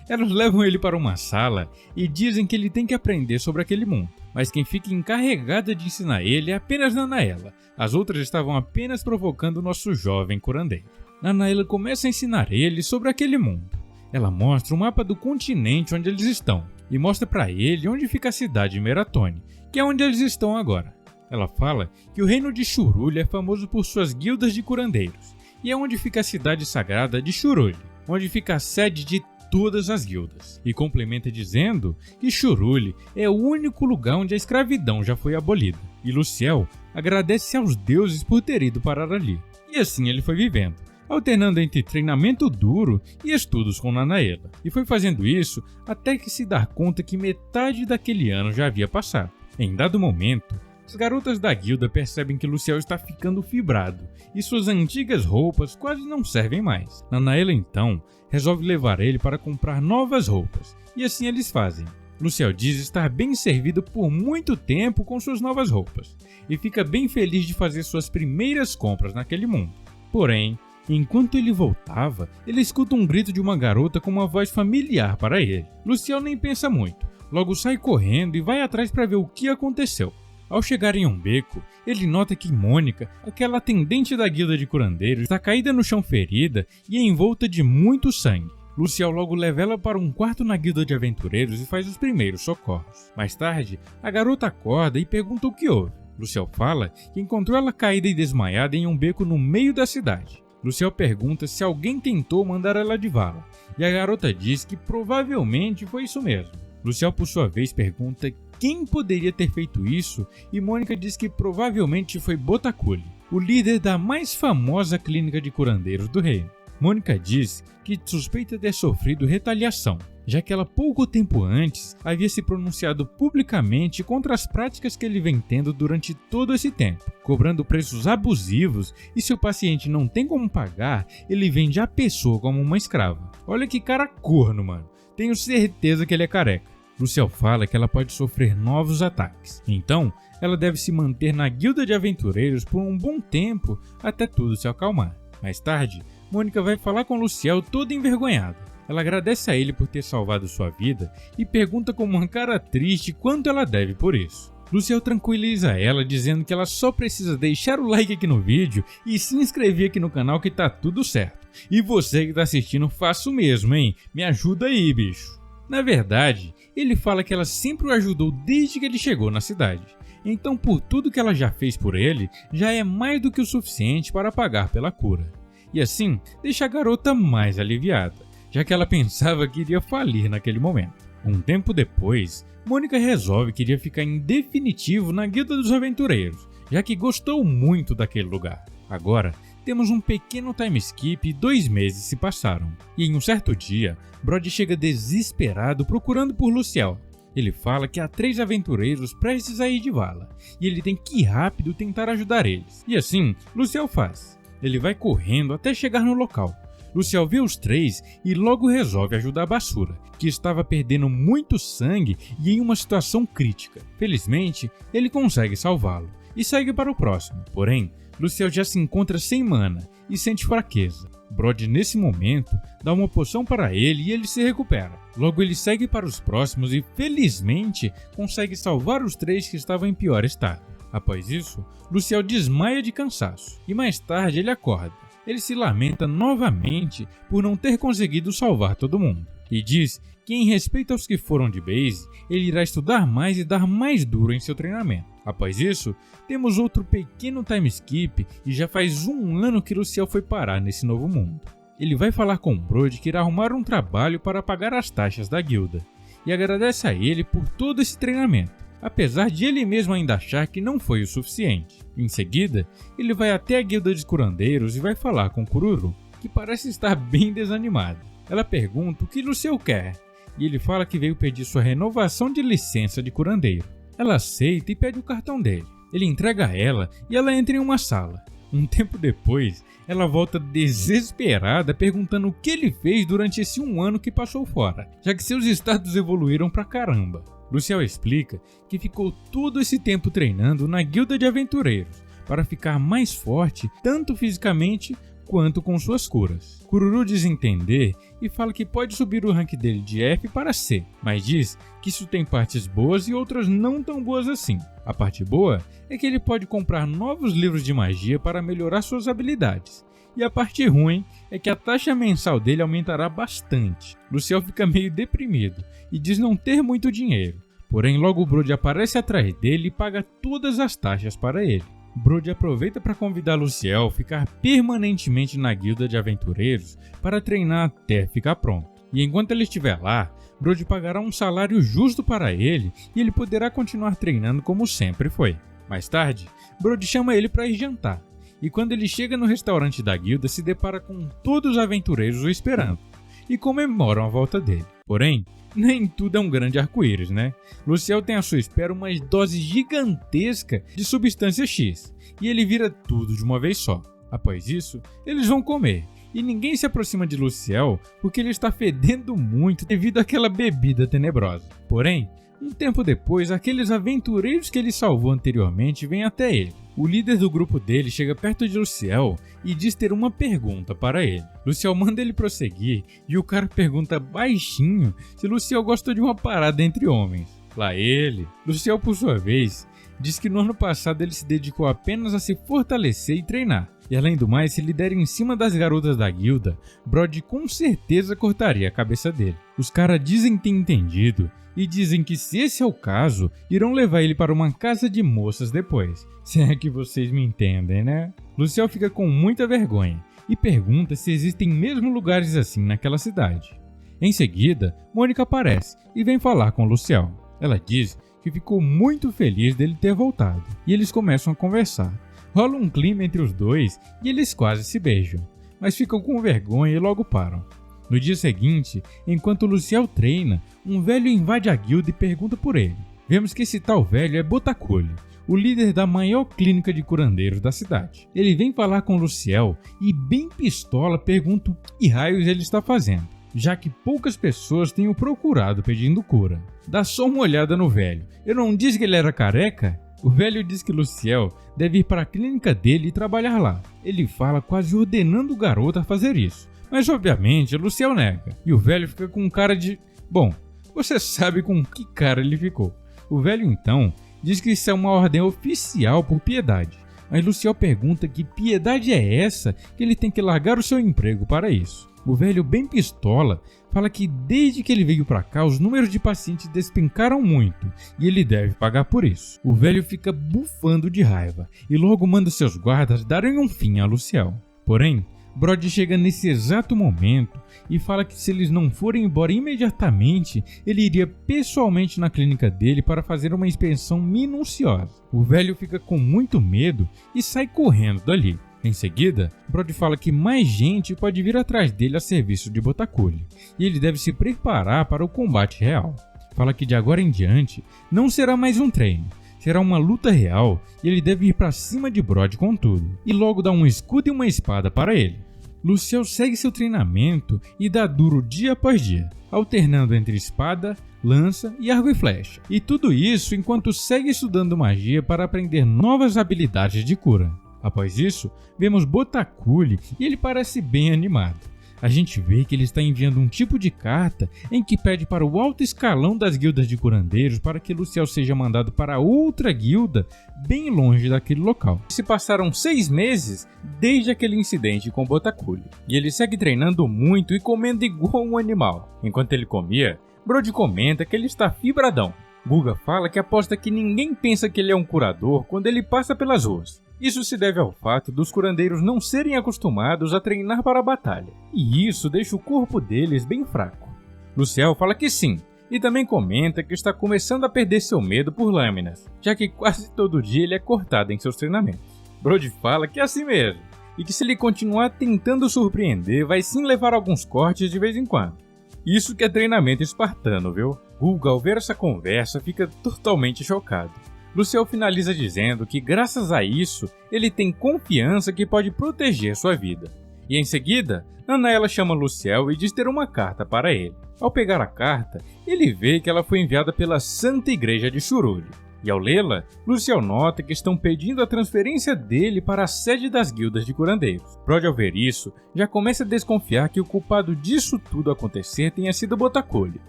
Elas levam ele para uma sala e dizem que ele tem que aprender sobre aquele mundo, mas quem fica encarregada de ensinar ele é apenas Nanaela. As outras estavam apenas provocando o nosso jovem curandeiro. Nanaela começa a ensinar ele sobre aquele mundo. Ela mostra o mapa do continente onde eles estão e mostra para ele onde fica a cidade de Meratone, que é onde eles estão agora. Ela fala que o reino de Shurulli é famoso por suas guildas de curandeiros e é onde fica a cidade sagrada de Shurulli, onde fica a sede de todas as guildas, e complementa dizendo que Shurulli é o único lugar onde a escravidão já foi abolida. E Luciel agradece aos deuses por ter ido parar ali. E assim ele foi vivendo, alternando entre treinamento duro e estudos com Nanaela, e foi fazendo isso até que se dar conta que metade daquele ano já havia passado. Em dado momento, as garotas da guilda percebem que Luciel está ficando fibrado e suas antigas roupas quase não servem mais. Nanaela então resolve levar ele para comprar novas roupas, e assim eles fazem. Luciel diz estar bem servido por muito tempo com suas novas roupas e fica bem feliz de fazer suas primeiras compras naquele mundo. Porém, enquanto ele voltava, ele escuta um grito de uma garota com uma voz familiar para ele. Luciel nem pensa muito, logo sai correndo e vai atrás para ver o que aconteceu. Ao chegar em um beco, ele nota que Mônica, aquela atendente da guilda de curandeiros, está caída no chão ferida e envolta de muito sangue. Luciel logo leva ela para um quarto na guilda de aventureiros e faz os primeiros socorros. Mais tarde, a garota acorda e pergunta o que houve. Luciel fala que encontrou ela caída e desmaiada em um beco no meio da cidade. Luciel pergunta se alguém tentou mandar ela de vala, e a garota diz que provavelmente foi isso mesmo. Luciel, por sua vez, pergunta quem poderia ter feito isso, e Mônica diz que provavelmente foi Botakuli, o líder da mais famosa clínica de curandeiros do reino. Mônica diz que suspeita ter sofrido retaliação, já que ela pouco tempo antes havia se pronunciado publicamente contra as práticas que ele vem tendo durante todo esse tempo, cobrando preços abusivos e se o paciente não tem como pagar, ele vende a pessoa como uma escrava. Olha que cara corno, mano. Tenho certeza que ele é careca. Luciel fala que ela pode sofrer novos ataques, então ela deve se manter na guilda de aventureiros por um bom tempo até tudo se acalmar. Mais tarde, Mônica vai falar com Luciel toda envergonhada. Ela agradece a ele por ter salvado sua vida e pergunta com uma cara triste quanto ela deve por isso. Luciel tranquiliza ela dizendo que ela só precisa deixar o like aqui no vídeo e se inscrever aqui no canal que tá tudo certo. E você que tá assistindo, faça o mesmo, hein? Me ajuda aí, bicho. Na verdade, ele fala que ela sempre o ajudou desde que ele chegou na cidade. Então, por tudo que ela já fez por ele, já é mais do que o suficiente para pagar pela cura. E assim, deixa a garota mais aliviada, já que ela pensava que iria falir naquele momento. Um tempo depois, Mônica resolve que iria ficar em definitivo na Guilda dos Aventureiros, já que gostou muito daquele lugar. Agora, temos um pequeno time skip e 2 meses se passaram. E em um certo dia, Brody chega desesperado procurando por Luciel. Ele fala que há 3 aventureiros prestes a ir de vala, e ele tem que ir rápido tentar ajudar eles. E assim, Luciel faz. Ele vai correndo até chegar no local. Luciel vê os 3 e logo resolve ajudar a Basura, que estava perdendo muito sangue e em uma situação crítica. Felizmente, ele consegue salvá-lo e segue para o próximo. Porém, Luciel já se encontra sem mana e sente fraqueza. Brody, nesse momento, dá uma poção para ele e ele se recupera. Logo ele segue para os próximos e, felizmente, consegue salvar os 3 que estavam em pior estado. Após isso, Luciel desmaia de cansaço e mais tarde ele acorda. Ele se lamenta novamente por não ter conseguido salvar todo mundo e diz que, em respeito aos que foram de base, ele irá estudar mais e dar mais duro em seu treinamento. Após isso, temos outro pequeno time skip e já faz 1 ano que Luciel foi parar nesse novo mundo. Ele vai falar com Brody que irá arrumar um trabalho para pagar as taxas da guilda e agradece a ele por todo esse treinamento, apesar de ele mesmo ainda achar que não foi o suficiente. Em seguida, ele vai até a guilda de curandeiros e vai falar com Kururu, que parece estar bem desanimado. Ela pergunta o que Luciel quer, e ele fala que veio pedir sua renovação de licença de curandeiro. Ela aceita e pede o cartão dele. Ele entrega a ela e ela entra em uma sala. Um tempo depois, ela volta desesperada perguntando o que ele fez durante esse 1 ano que passou fora, já que seus status evoluíram pra caramba. Luciel explica que ficou todo esse tempo treinando na Guilda de Aventureiros para ficar mais forte tanto fisicamente quanto com suas curas. Kururu diz entender e fala que pode subir o rank dele de F para C, mas diz que isso tem partes boas e outras não tão boas assim. A parte boa é que ele pode comprar novos livros de magia para melhorar suas habilidades, e a parte ruim é que a taxa mensal dele aumentará bastante. Luciel fica meio deprimido e diz não ter muito dinheiro, porém logo o Brody aparece atrás dele e paga todas as taxas para ele. Brody aproveita para convidar Luciel a ficar permanentemente na guilda de aventureiros para treinar até ficar pronto. E enquanto ele estiver lá, Brody pagará um salário justo para ele e ele poderá continuar treinando como sempre foi. Mais tarde, Brody chama ele para ir jantar. E quando ele chega no restaurante da guilda, se depara com todos os aventureiros o esperando e comemoram a volta dele. Porém, nem tudo é um grande arco-íris, né? Luciel tem à sua espera uma dose gigantesca de substância X e ele vira tudo de uma vez só. Após isso, eles vão comer e ninguém se aproxima de Luciel porque ele está fedendo muito devido àquela bebida tenebrosa. Porém, um tempo depois, aqueles aventureiros que ele salvou anteriormente vêm até ele. O líder do grupo dele chega perto de Luciel e diz ter uma pergunta para ele. Luciel manda ele prosseguir e o cara pergunta baixinho se Luciel gosta de uma parada entre homens. Lá ele, Luciel por sua vez, diz que no ano passado ele se dedicou apenas a se fortalecer e treinar. E além do mais, se ele der em cima das garotas da guilda, Brody com certeza cortaria a cabeça dele. Os caras dizem ter entendido e dizem que se esse é o caso, irão levar ele para uma casa de moças depois. Se é que vocês me entendem, né? Luciel fica com muita vergonha e pergunta se existem mesmo lugares assim naquela cidade. Em seguida, Mônica aparece e vem falar com Luciel. Ela diz que ficou muito feliz dele ter voltado e eles começam a conversar. Rola um clima entre os dois e eles quase se beijam. mas ficam com vergonha e logo param. No dia seguinte, enquanto Luciel treina, um velho invade a guilda e pergunta por ele. Vemos que esse tal velho é Botaculli, o líder da maior clínica de curandeiros da cidade. Ele vem falar com Luciel e, bem pistola, pergunta o que raios ele está fazendo, já que poucas pessoas têm o procurado pedindo cura. Dá só uma olhada no velho. Eu não disse que ele era careca? O velho diz que Luciel deve ir para a clínica dele e trabalhar lá. Ele fala quase ordenando o garoto a fazer isso. Mas obviamente Luciel nega. E o velho fica com cara de... Bom, você sabe com que cara ele ficou. O velho então diz que isso é uma ordem oficial por piedade. Mas Luciel pergunta que piedade é essa que ele tem que largar o seu emprego para isso. O velho, bem pistola, fala que desde que ele veio pra cá os números de pacientes despencaram muito e ele deve pagar por isso. O velho fica bufando de raiva e logo manda seus guardas darem um fim a Luciel. Porém, Brody chega nesse exato momento e fala que se eles não forem embora imediatamente, ele iria pessoalmente na clínica dele para fazer uma inspeção minuciosa. O velho fica com muito medo e sai correndo dali. Em seguida, Brody fala que mais gente pode vir atrás dele a serviço de Botaculli, e ele deve se preparar para o combate real. Fala que de agora em diante não será mais um treino, será uma luta real e ele deve ir para cima de Brody com tudo, e logo dá um escudo e uma espada para ele. Luciel segue seu treinamento e dá duro dia após dia, alternando entre espada, lança e arco e flecha. E tudo isso enquanto segue estudando magia para aprender novas habilidades de cura. Após isso, vemos Botaculli e ele parece bem animado. A gente vê que ele está enviando um tipo de carta em que pede para o alto escalão das guildas de curandeiros para que Luciel seja mandado para outra guilda bem longe daquele local. Se passaram 6 meses desde aquele incidente com Botaculli, e ele segue treinando muito e comendo igual um animal. Enquanto ele comia, Brody comenta que ele está fibradão. Guga fala que aposta que ninguém pensa que ele é um curador quando ele passa pelas ruas. Isso se deve ao fato dos curandeiros não serem acostumados a treinar para a batalha, e isso deixa o corpo deles bem fraco. Luciel fala que sim, e também comenta que está começando a perder seu medo por lâminas, já que quase todo dia ele é cortado em seus treinamentos. Brody fala que é assim mesmo, e que se ele continuar tentando surpreender, vai sim levar alguns cortes de vez em quando. Isso que é treinamento espartano, viu? Guga, ao ver essa conversa, fica totalmente chocado. Luciel finaliza dizendo que graças a isso, ele tem confiança que pode proteger sua vida. E em seguida, Anaela chama Luciel e diz ter uma carta para ele. Ao pegar a carta, ele vê que ela foi enviada pela Santa Igreja de Churulho. E ao lê-la, Luciel nota que estão pedindo a transferência dele para a sede das guildas de curandeiros. Brody, ao ver isso, já começa a desconfiar que o culpado disso tudo acontecer tenha sido Botaculli.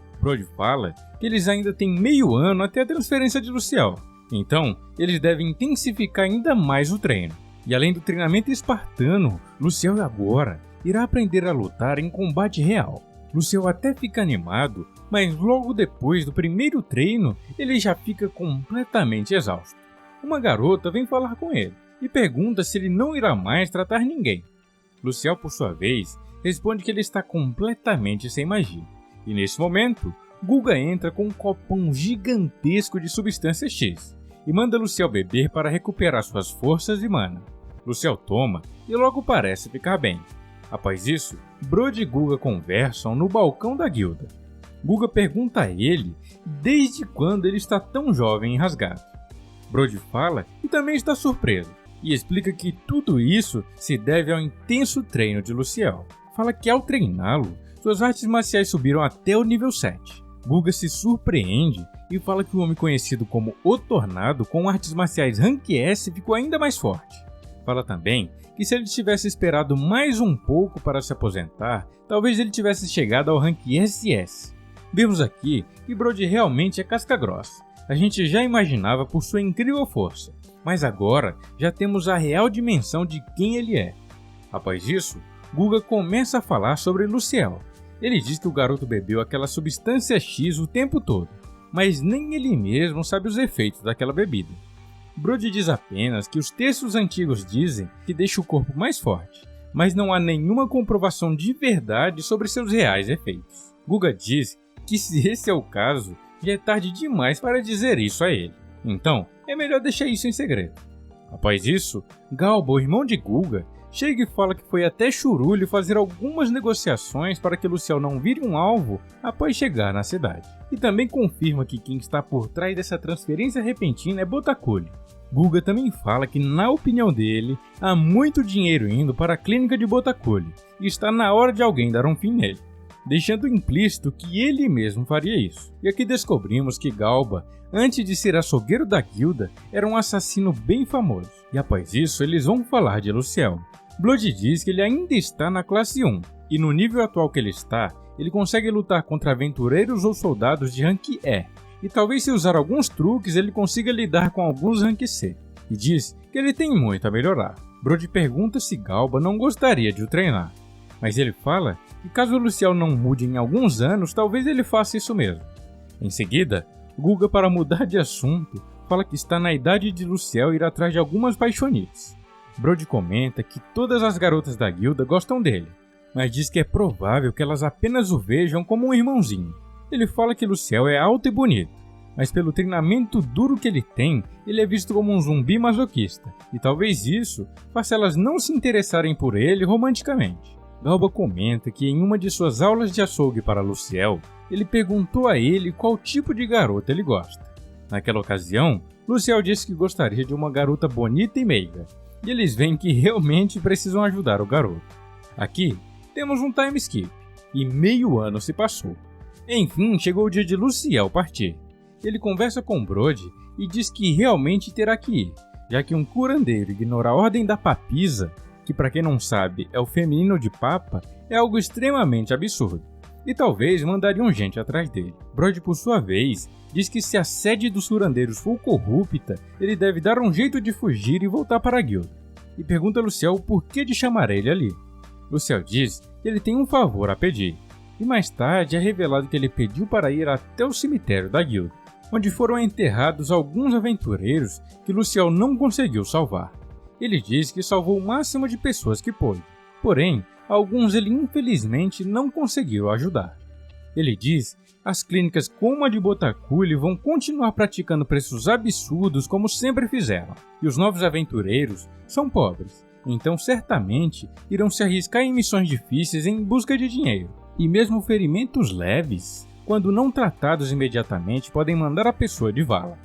Brody fala que eles ainda têm meio ano até a transferência de Luciel. Então, eles devem intensificar ainda mais o treino. E além do treinamento espartano, Luciel agora irá aprender a lutar em combate real. Luciel até fica animado, mas logo depois do primeiro treino, ele já fica completamente exausto. Uma garota vem falar com ele e pergunta se ele não irá mais tratar ninguém. Luciel, por sua vez, responde que ele está completamente sem magia. E nesse momento, Guga entra com um copão gigantesco de substância X e manda Luciel beber para recuperar suas forças e mana. Luciel toma e logo parece ficar bem. Após isso, Brody e Guga conversam no balcão da guilda. Guga pergunta a ele desde quando ele está tão jovem e rasgado. Brody fala que também está surpreso e explica que tudo isso se deve ao intenso treino de Luciel. Fala que ao treiná-lo, suas artes marciais subiram até o nível 7. Guga se surpreende e fala que o homem conhecido como O Tornado com artes marciais Rank S ficou ainda mais forte. Fala também que se ele tivesse esperado mais um pouco para se aposentar, talvez ele tivesse chegado ao Rank SS. Vemos aqui que Brody realmente é casca grossa. A gente já imaginava por sua incrível força, mas agora já temos a real dimensão de quem ele é. Após isso, Guga começa a falar sobre Luciel. Ele diz que o garoto bebeu aquela substância X o tempo todo, mas nem ele mesmo sabe os efeitos daquela bebida. Brody diz apenas que os textos antigos dizem que deixa o corpo mais forte, mas não há nenhuma comprovação de verdade sobre seus reais efeitos. Guga diz que se esse é o caso, já é tarde demais para dizer isso a ele. Então, é melhor deixar isso em segredo. Após isso, Galba, o irmão de Guga, chega e fala que foi até Churulho fazer algumas negociações para que Luciel não vire um alvo após chegar na cidade. E também confirma que quem está por trás dessa transferência repentina é Botaculli. Guga também fala que, na opinião dele, há muito dinheiro indo para a clínica de Botaculli e está na hora de alguém dar um fim nele, deixando implícito que ele mesmo faria isso. E aqui descobrimos que Galba, antes de ser açougueiro da guilda, era um assassino bem famoso. E após isso, eles vão falar de Luciel. Blood diz que ele ainda está na classe 1, e no nível atual que ele está, ele consegue lutar contra aventureiros ou soldados de rank E, e talvez se usar alguns truques ele consiga lidar com alguns rank C, e diz que ele tem muito a melhorar. Blood pergunta se Galba não gostaria de o treinar, mas ele fala que caso o Luciel não mude em alguns anos, talvez ele faça isso mesmo. Em seguida, Guga, para mudar de assunto, fala que está na idade de Luciel ir atrás de algumas paixonites. Brody comenta que todas as garotas da guilda gostam dele, mas diz que é provável que elas apenas o vejam como um irmãozinho. Ele fala que Luciel é alto e bonito, mas pelo treinamento duro que ele tem, ele é visto como um zumbi masoquista, e talvez isso faça elas não se interessarem por ele romanticamente. Galba comenta que em uma de suas aulas de açougue para Luciel, ele perguntou a ele qual tipo de garota ele gosta. Naquela ocasião, Luciel disse que gostaria de uma garota bonita e meiga, e eles veem que realmente precisam ajudar o garoto. Aqui, temos um time skip, e meio ano se passou. Enfim, chegou o dia de Luciel partir. Ele conversa com Brody e diz que realmente terá que ir, já que um curandeiro ignora a ordem da papisa, que para quem não sabe é o feminino de papa, é algo extremamente absurdo, e talvez mandariam gente atrás dele. Brody, por sua vez, diz que se a sede dos curandeiros for corrupta, ele deve dar um jeito de fugir e voltar para a guilda, e pergunta a Luciel o porquê de chamar ele ali. Luciel diz que ele tem um favor a pedir, e mais tarde é revelado que ele pediu para ir até o cemitério da guilda, onde foram enterrados alguns aventureiros que Luciel não conseguiu salvar. Ele diz que salvou o máximo de pessoas que pôde, porém, alguns ele infelizmente não conseguiu ajudar. Ele diz que as clínicas como a de Botaculli vão continuar praticando preços absurdos como sempre fizeram, e os novos aventureiros são pobres, então certamente irão se arriscar em missões difíceis em busca de dinheiro. E mesmo ferimentos leves, quando não tratados imediatamente, podem mandar a pessoa de vala.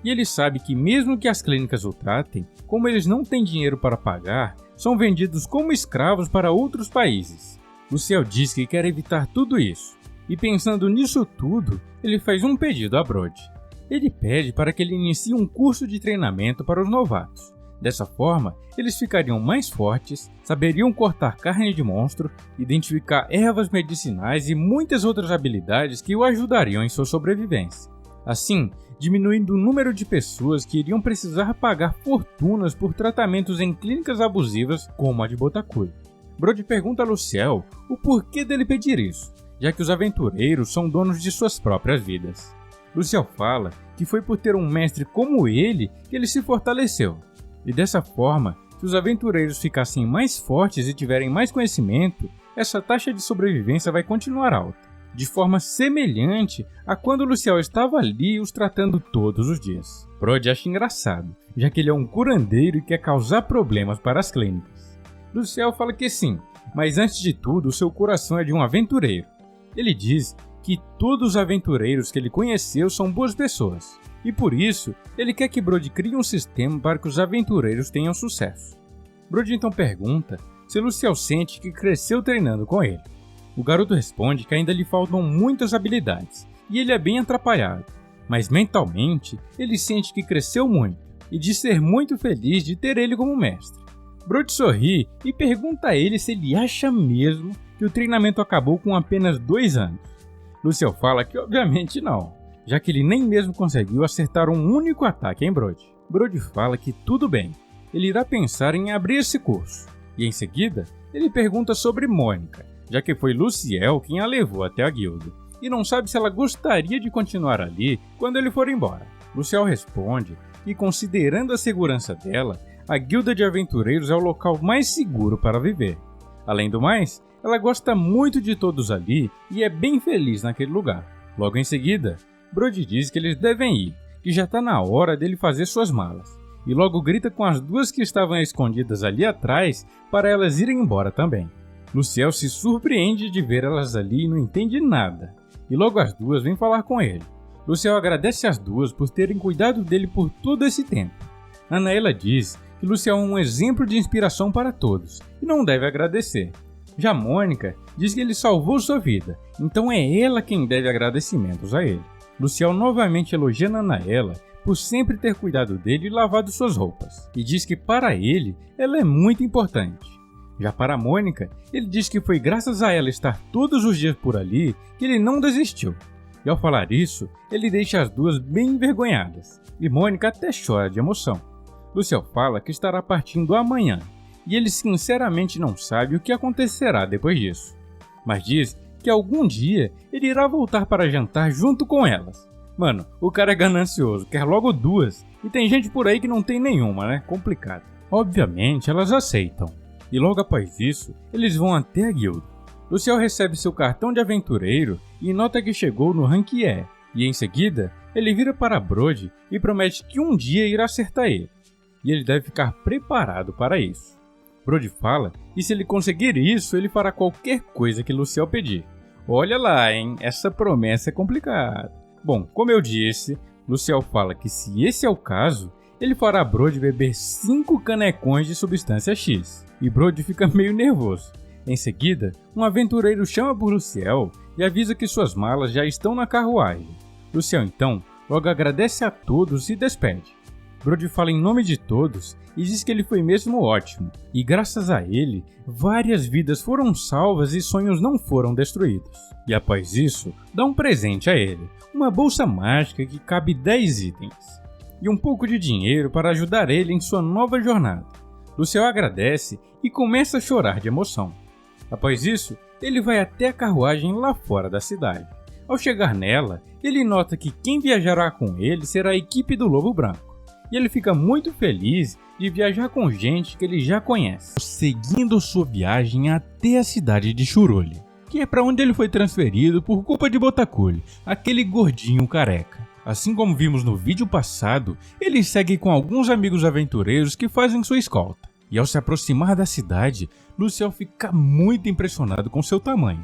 E ele sabe que mesmo que as clínicas o tratem, como eles não têm dinheiro para pagar, são vendidos como escravos para outros países. Luciel diz que quer evitar tudo isso, e pensando nisso tudo, ele faz um pedido a Brody. Ele pede para que ele inicie um curso de treinamento para os novatos. Dessa forma, eles ficariam mais fortes, saberiam cortar carne de monstro, identificar ervas medicinais e muitas outras habilidades que o ajudariam em sua sobrevivência. Assim, diminuindo o número de pessoas que iriam precisar pagar fortunas por tratamentos em clínicas abusivas como a de Botaculli. Brody pergunta a Luciel o porquê dele pedir isso, já que os aventureiros são donos de suas próprias vidas. Luciel fala que foi por ter um mestre como ele que ele se fortaleceu. E dessa forma, se os aventureiros ficassem mais fortes e tiverem mais conhecimento, essa taxa de sobrevivência vai continuar alta, de forma semelhante a quando Luciel estava ali os tratando todos os dias. Brody acha engraçado, já que ele é um curandeiro e quer causar problemas para as clínicas. Luciel fala que sim, mas antes de tudo, o seu coração é de um aventureiro. Ele diz que todos os aventureiros que ele conheceu são boas pessoas, e por isso ele quer que Brody crie um sistema para que os aventureiros tenham sucesso. Brody então pergunta se Luciel sente que cresceu treinando com ele. O garoto responde que ainda lhe faltam muitas habilidades, e ele é bem atrapalhado, mas mentalmente ele sente que cresceu muito, e diz ser muito feliz de ter ele como mestre. Brody sorri e pergunta a ele se ele acha mesmo que o treinamento acabou com apenas 2 anos. Luciel fala que obviamente não, já que ele nem mesmo conseguiu acertar um único ataque em Brody. Brody fala que tudo bem, ele irá pensar em abrir esse curso, e em seguida ele pergunta sobre Mônica, já que foi Luciel quem a levou até a guilda, e não sabe se ela gostaria de continuar ali quando ele for embora. Luciel responde que, considerando a segurança dela, a guilda de aventureiros é o local mais seguro para viver. Além do mais, ela gosta muito de todos ali e é bem feliz naquele lugar. Logo em seguida, Brody diz que eles devem ir, que já está na hora dele fazer suas malas, e logo grita com as duas que estavam escondidas ali atrás para elas irem embora também. Luciel se surpreende de ver elas ali e não entende nada, e logo as duas vêm falar com ele. Luciel agradece às duas por terem cuidado dele por todo esse tempo. Anaela diz que Luciel é um exemplo de inspiração para todos e não deve agradecer. Já Mônica diz que ele salvou sua vida, então é ela quem deve agradecimentos a ele. Luciel novamente elogia Anaela por sempre ter cuidado dele e lavado suas roupas, e diz que para ele ela é muito importante. Já para Mônica, ele diz que foi graças a ela estar todos os dias por ali que ele não desistiu. E ao falar isso, ele deixa as duas bem envergonhadas, e Mônica até chora de emoção. Luciel fala que estará partindo amanhã, e ele sinceramente não sabe o que acontecerá depois disso, mas diz que algum dia ele irá voltar para jantar junto com elas. Mano, o cara é ganancioso, quer logo duas, e tem gente por aí que não tem nenhuma, né? Complicado. Obviamente elas aceitam, e logo após isso, eles vão até a guilda. Luciel recebe seu cartão de aventureiro e nota que chegou no rank E, e em seguida, ele vira para Brody e promete que um dia irá acertar ele, e ele deve ficar preparado para isso. Brody fala que se ele conseguir isso, ele fará qualquer coisa que Luciel pedir. Olha lá, hein? Essa promessa é complicada. Bom, como eu disse, Luciel fala que se esse é o caso, ele fará Brody beber 5 canecões de substância X, e Brody fica meio nervoso. Em seguida, um aventureiro chama por Luciel e avisa que suas malas já estão na carruagem. Luciel então logo agradece a todos e despede. Brody fala em nome de todos e diz que ele foi mesmo ótimo, e graças a ele, várias vidas foram salvas e sonhos não foram destruídos. E após isso, dá um presente a ele, uma bolsa mágica que cabe 10 itens, e um pouco de dinheiro para ajudar ele em sua nova jornada. Luciel agradece e começa a chorar de emoção. Após isso, ele vai até a carruagem lá fora da cidade. Ao chegar nela, ele nota que quem viajará com ele será a equipe do Lobo Branco, e ele fica muito feliz de viajar com gente que ele já conhece, seguindo sua viagem até a cidade de Churuli, que é para onde ele foi transferido por culpa de Botaculi, aquele gordinho careca. Assim como vimos no vídeo passado, ele segue com alguns amigos aventureiros que fazem sua escolta. E ao se aproximar da cidade, Luciel fica muito impressionado com seu tamanho.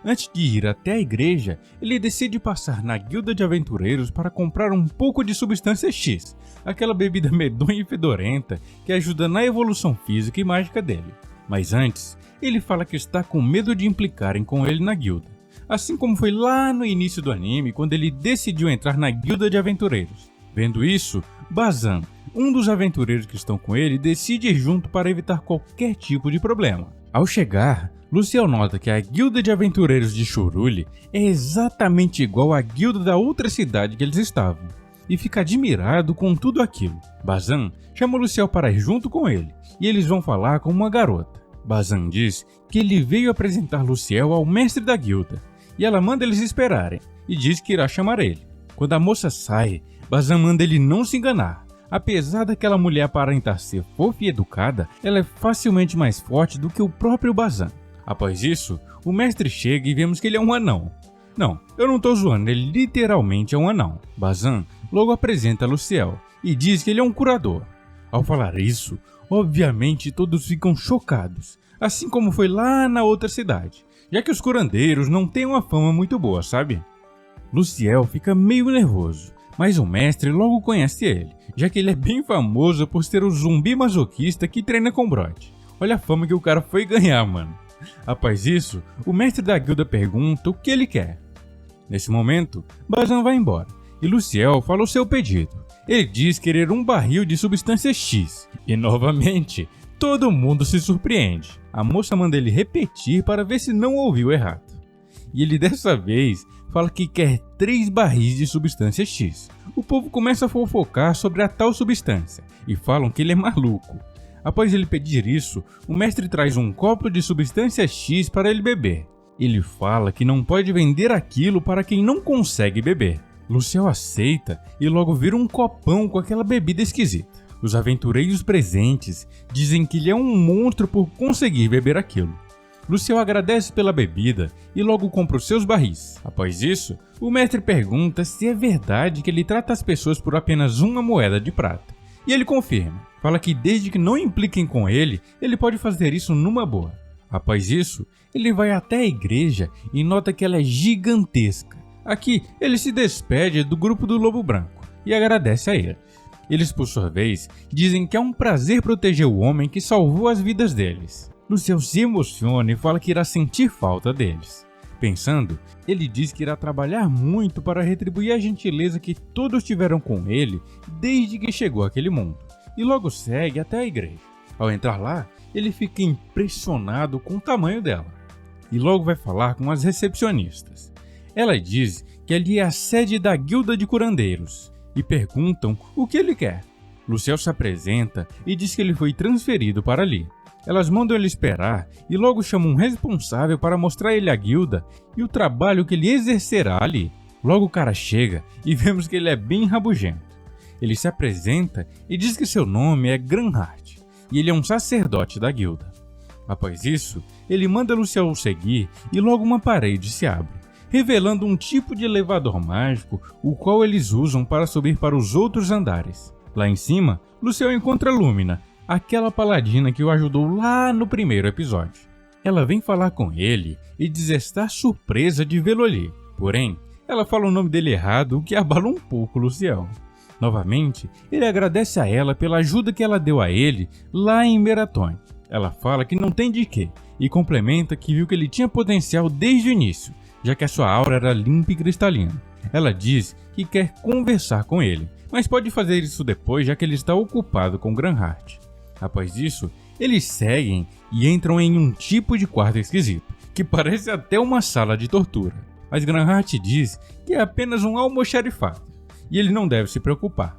Antes de ir até a igreja, ele decide passar na guilda de aventureiros para comprar um pouco de substância X, aquela bebida medonha e fedorenta que ajuda na evolução física e mágica dele. Mas antes, ele fala que está com medo de implicarem com ele na guilda, assim como foi lá no início do anime quando ele decidiu entrar na guilda de aventureiros. Vendo isso, Bazan, um dos aventureiros que estão com ele, decide ir junto para evitar qualquer tipo de problema. Ao chegar, Luciel nota que a guilda de aventureiros de Churuli é exatamente igual à guilda da outra cidade que eles estavam, e fica admirado com tudo aquilo. Bazan chama Luciel para ir junto com ele, e eles vão falar com uma garota. Bazan diz que ele veio apresentar Luciel ao mestre da guilda, e ela manda eles esperarem, e diz que irá chamar ele. Quando a moça sai, Bazan manda ele não se enganar. Apesar daquela mulher aparentar ser fofa e educada, ela é facilmente mais forte do que o próprio Bazan. Após isso, o mestre chega e vemos que ele é um anão. Não, eu não tô zoando, ele literalmente é um anão. Bazan logo apresenta Luciel e diz que ele é um curador. Ao falar isso, obviamente todos ficam chocados, assim como foi lá na outra cidade, já que os curandeiros não têm uma fama muito boa, sabe? Luciel fica meio nervoso, mas o mestre logo conhece ele, já que ele é bem famoso por ser o zumbi masoquista que treina com Brody. Olha a fama que o cara foi ganhar, mano. Após isso, o mestre da guilda pergunta o que ele quer. Nesse momento, Bazan vai embora e Luciel fala o seu pedido. Ele diz querer um barril de substância X e novamente, todo mundo se surpreende. A moça manda ele repetir para ver se não ouviu errado. E ele dessa vez fala que quer 3 barris de substância X. O povo começa a fofocar sobre a tal substância e falam que ele é maluco. Após ele pedir isso, o mestre traz um copo de substância X para ele beber. Ele fala que não pode vender aquilo para quem não consegue beber. Luciel aceita e logo vira um copão com aquela bebida esquisita. Os aventureiros presentes dizem que ele é um monstro por conseguir beber aquilo. Luciel agradece pela bebida e logo compra os seus barris. Após isso, o mestre pergunta se é verdade que ele trata as pessoas por apenas uma moeda de prata. E ele confirma, fala que desde que não impliquem com ele pode fazer isso numa boa. Após isso, ele vai até a igreja e nota que ela é gigantesca. Aqui, ele se despede do grupo do Lobo Branco e agradece a eles. Eles, por sua vez, dizem que é um prazer proteger o homem que salvou as vidas deles. Luciel se emociona e fala que irá sentir falta deles. Pensando, ele diz que irá trabalhar muito para retribuir a gentileza que todos tiveram com ele desde que chegou àquele mundo, e logo segue até a igreja. Ao entrar lá, ele fica impressionado com o tamanho dela, e logo vai falar com as recepcionistas. Ela diz que ali é a sede da guilda de curandeiros, e perguntam o que ele quer. Luciel se apresenta e diz que ele foi transferido para ali. Elas mandam ele esperar e logo chamam um responsável para mostrar ele a guilda e o trabalho que ele exercerá ali. Logo o cara chega e vemos que ele é bem rabugento. Ele se apresenta e diz que seu nome é Granhart e ele é um sacerdote da guilda. Após isso, ele manda Luciel o seguir e logo uma parede se abre, revelando um tipo de elevador mágico, o qual eles usam para subir para os outros andares. Lá em cima, Luciel encontra Lumina, aquela paladina que o ajudou lá no primeiro episódio. Ela vem falar com ele e diz estar surpresa de vê-lo ali. Porém, ela fala o nome dele errado, o que abala um pouco Luciel. Novamente, ele agradece a ela pela ajuda que ela deu a ele lá em Meratone. Ela fala que não tem de quê e complementa que viu que ele tinha potencial desde o início, já que a sua aura era limpa e cristalina. Ela diz que quer conversar com ele, mas pode fazer isso depois, já que ele está ocupado com Granhart. Após isso, eles seguem e entram em um tipo de quarto esquisito, que parece até uma sala de tortura. Mas Granhart diz que é apenas um almoxarifado, e ele não deve se preocupar.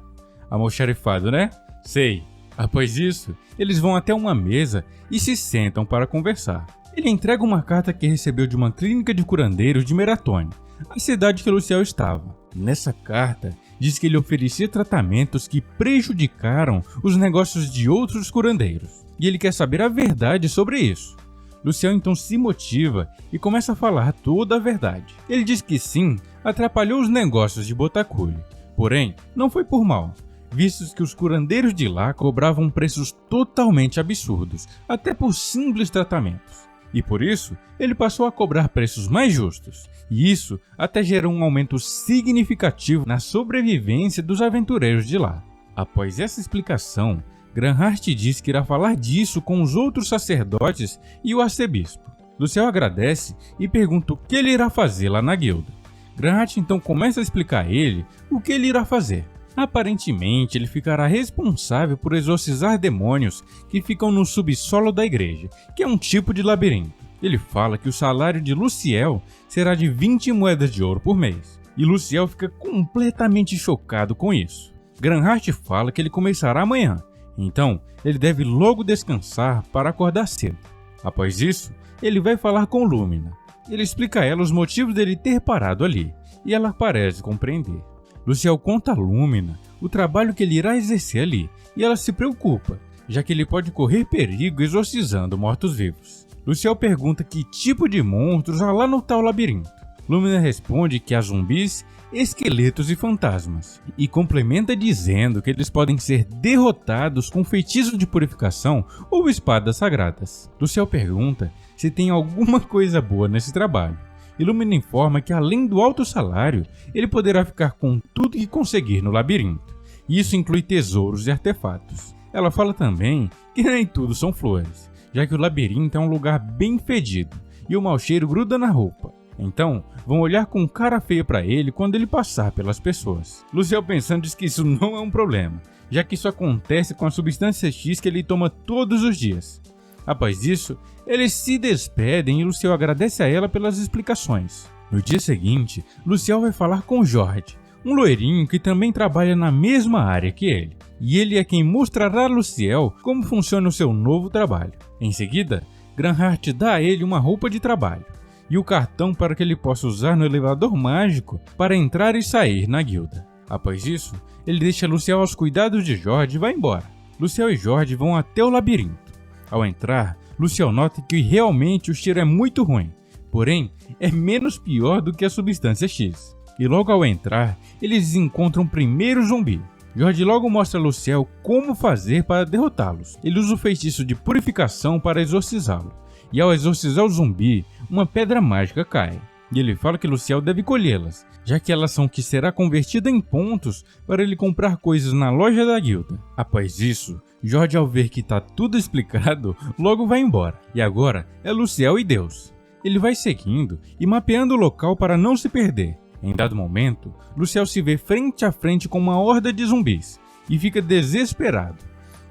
Almoxarifado, né? Sei. Após isso, eles vão até uma mesa e se sentam para conversar. Ele entrega uma carta que recebeu de uma clínica de curandeiros de Meratone, a cidade que Luciel estava. Nessa carta, diz que ele oferecia tratamentos que prejudicaram os negócios de outros curandeiros, e ele quer saber a verdade sobre isso. Luciel então se motiva e começa a falar toda a verdade. Ele diz que sim, atrapalhou os negócios de Botaculho, porém não foi por mal, visto que os curandeiros de lá cobravam preços totalmente absurdos, até por simples tratamentos. E por isso, ele passou a cobrar preços mais justos, e isso até gerou um aumento significativo na sobrevivência dos aventureiros de lá. Após essa explicação, Granhart diz que irá falar disso com os outros sacerdotes e o arcebispo. Luciel agradece e pergunta o que ele irá fazer lá na guilda. Granhart então começa a explicar a ele o que ele irá fazer. Aparentemente, ele ficará responsável por exorcizar demônios que ficam no subsolo da igreja, que é um tipo de labirinto. Ele fala que o salário de Luciel será de 20 moedas de ouro por mês, e Luciel fica completamente chocado com isso. Granhart fala que ele começará amanhã, então ele deve logo descansar para acordar cedo. Após isso, ele vai falar com Lumina. Ele explica a ela os motivos dele ter parado ali, e ela parece compreender. Luciel conta a Lumina o trabalho que ele irá exercer ali, e ela se preocupa, já que ele pode correr perigo exorcizando mortos-vivos. Luciel pergunta que tipo de monstros há lá no tal labirinto. Lumina responde que há zumbis, esqueletos e fantasmas, e complementa dizendo que eles podem ser derrotados com feitiços de purificação ou espadas sagradas. Luciel pergunta se tem alguma coisa boa nesse trabalho. E Lumina informa que além do alto salário, ele poderá ficar com tudo que conseguir no labirinto. E isso inclui tesouros e artefatos. Ela fala também que nem tudo são flores, já que o labirinto é um lugar bem fedido e o mau cheiro gruda na roupa. Então, vão olhar com cara feia para ele quando ele passar pelas pessoas. Luciel pensando diz que isso não é um problema, já que isso acontece com a substância X que ele toma todos os dias. Após isso, eles se despedem e Luciel agradece a ela pelas explicações. No dia seguinte, Luciel vai falar com Jorge, um loirinho que também trabalha na mesma área que ele. E ele é quem mostrará a Luciel como funciona o seu novo trabalho. Em seguida, Granhart dá a ele uma roupa de trabalho e o cartão para que ele possa usar no elevador mágico para entrar e sair na guilda. Após isso, ele deixa Luciel aos cuidados de Jorge e vai embora. Luciel e Jorge vão até o labirinto. Ao entrar, Luciel nota que realmente o cheiro é muito ruim, porém é menos pior do que a substância X. E logo ao entrar, eles encontram o primeiro zumbi. George logo mostra a Luciel como fazer para derrotá-los. Ele usa o feitiço de purificação para exorcizá-lo, e ao exorcizar o zumbi, uma pedra mágica cai. E ele fala que Luciel deve colhê-las, já que elas são o que será convertida em pontos para ele comprar coisas na loja da guilda. Após isso, George, ao ver que está tudo explicado, logo vai embora. E agora é Luciel e Deus. Ele vai seguindo e mapeando o local para não se perder. Em dado momento, Luciel se vê frente a frente com uma horda de zumbis e fica desesperado.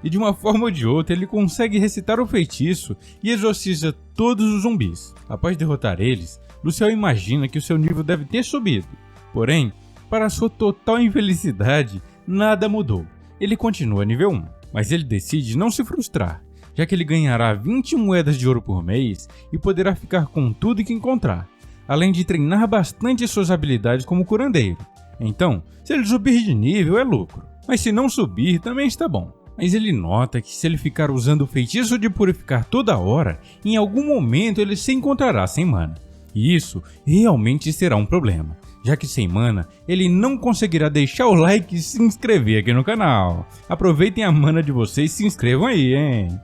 E de uma forma ou de outra ele consegue recitar o feitiço e exorciza todos os zumbis. Após derrotar eles, Luciel imagina que o seu nível deve ter subido. Porém, para sua total infelicidade, nada mudou. Ele continua nível 1, mas ele decide não se frustrar, já que ele ganhará 20 moedas de ouro por mês e poderá ficar com tudo que encontrar, além de treinar bastante suas habilidades como curandeiro. Então, se ele subir de nível é lucro, mas se não subir também está bom. Mas ele nota que se ele ficar usando o feitiço de purificar toda hora, em algum momento ele se encontrará sem mana. E isso realmente será um problema, já que sem mana ele não conseguirá deixar o like e se inscrever aqui no canal. Aproveitem a mana de vocês e se inscrevam aí, hein?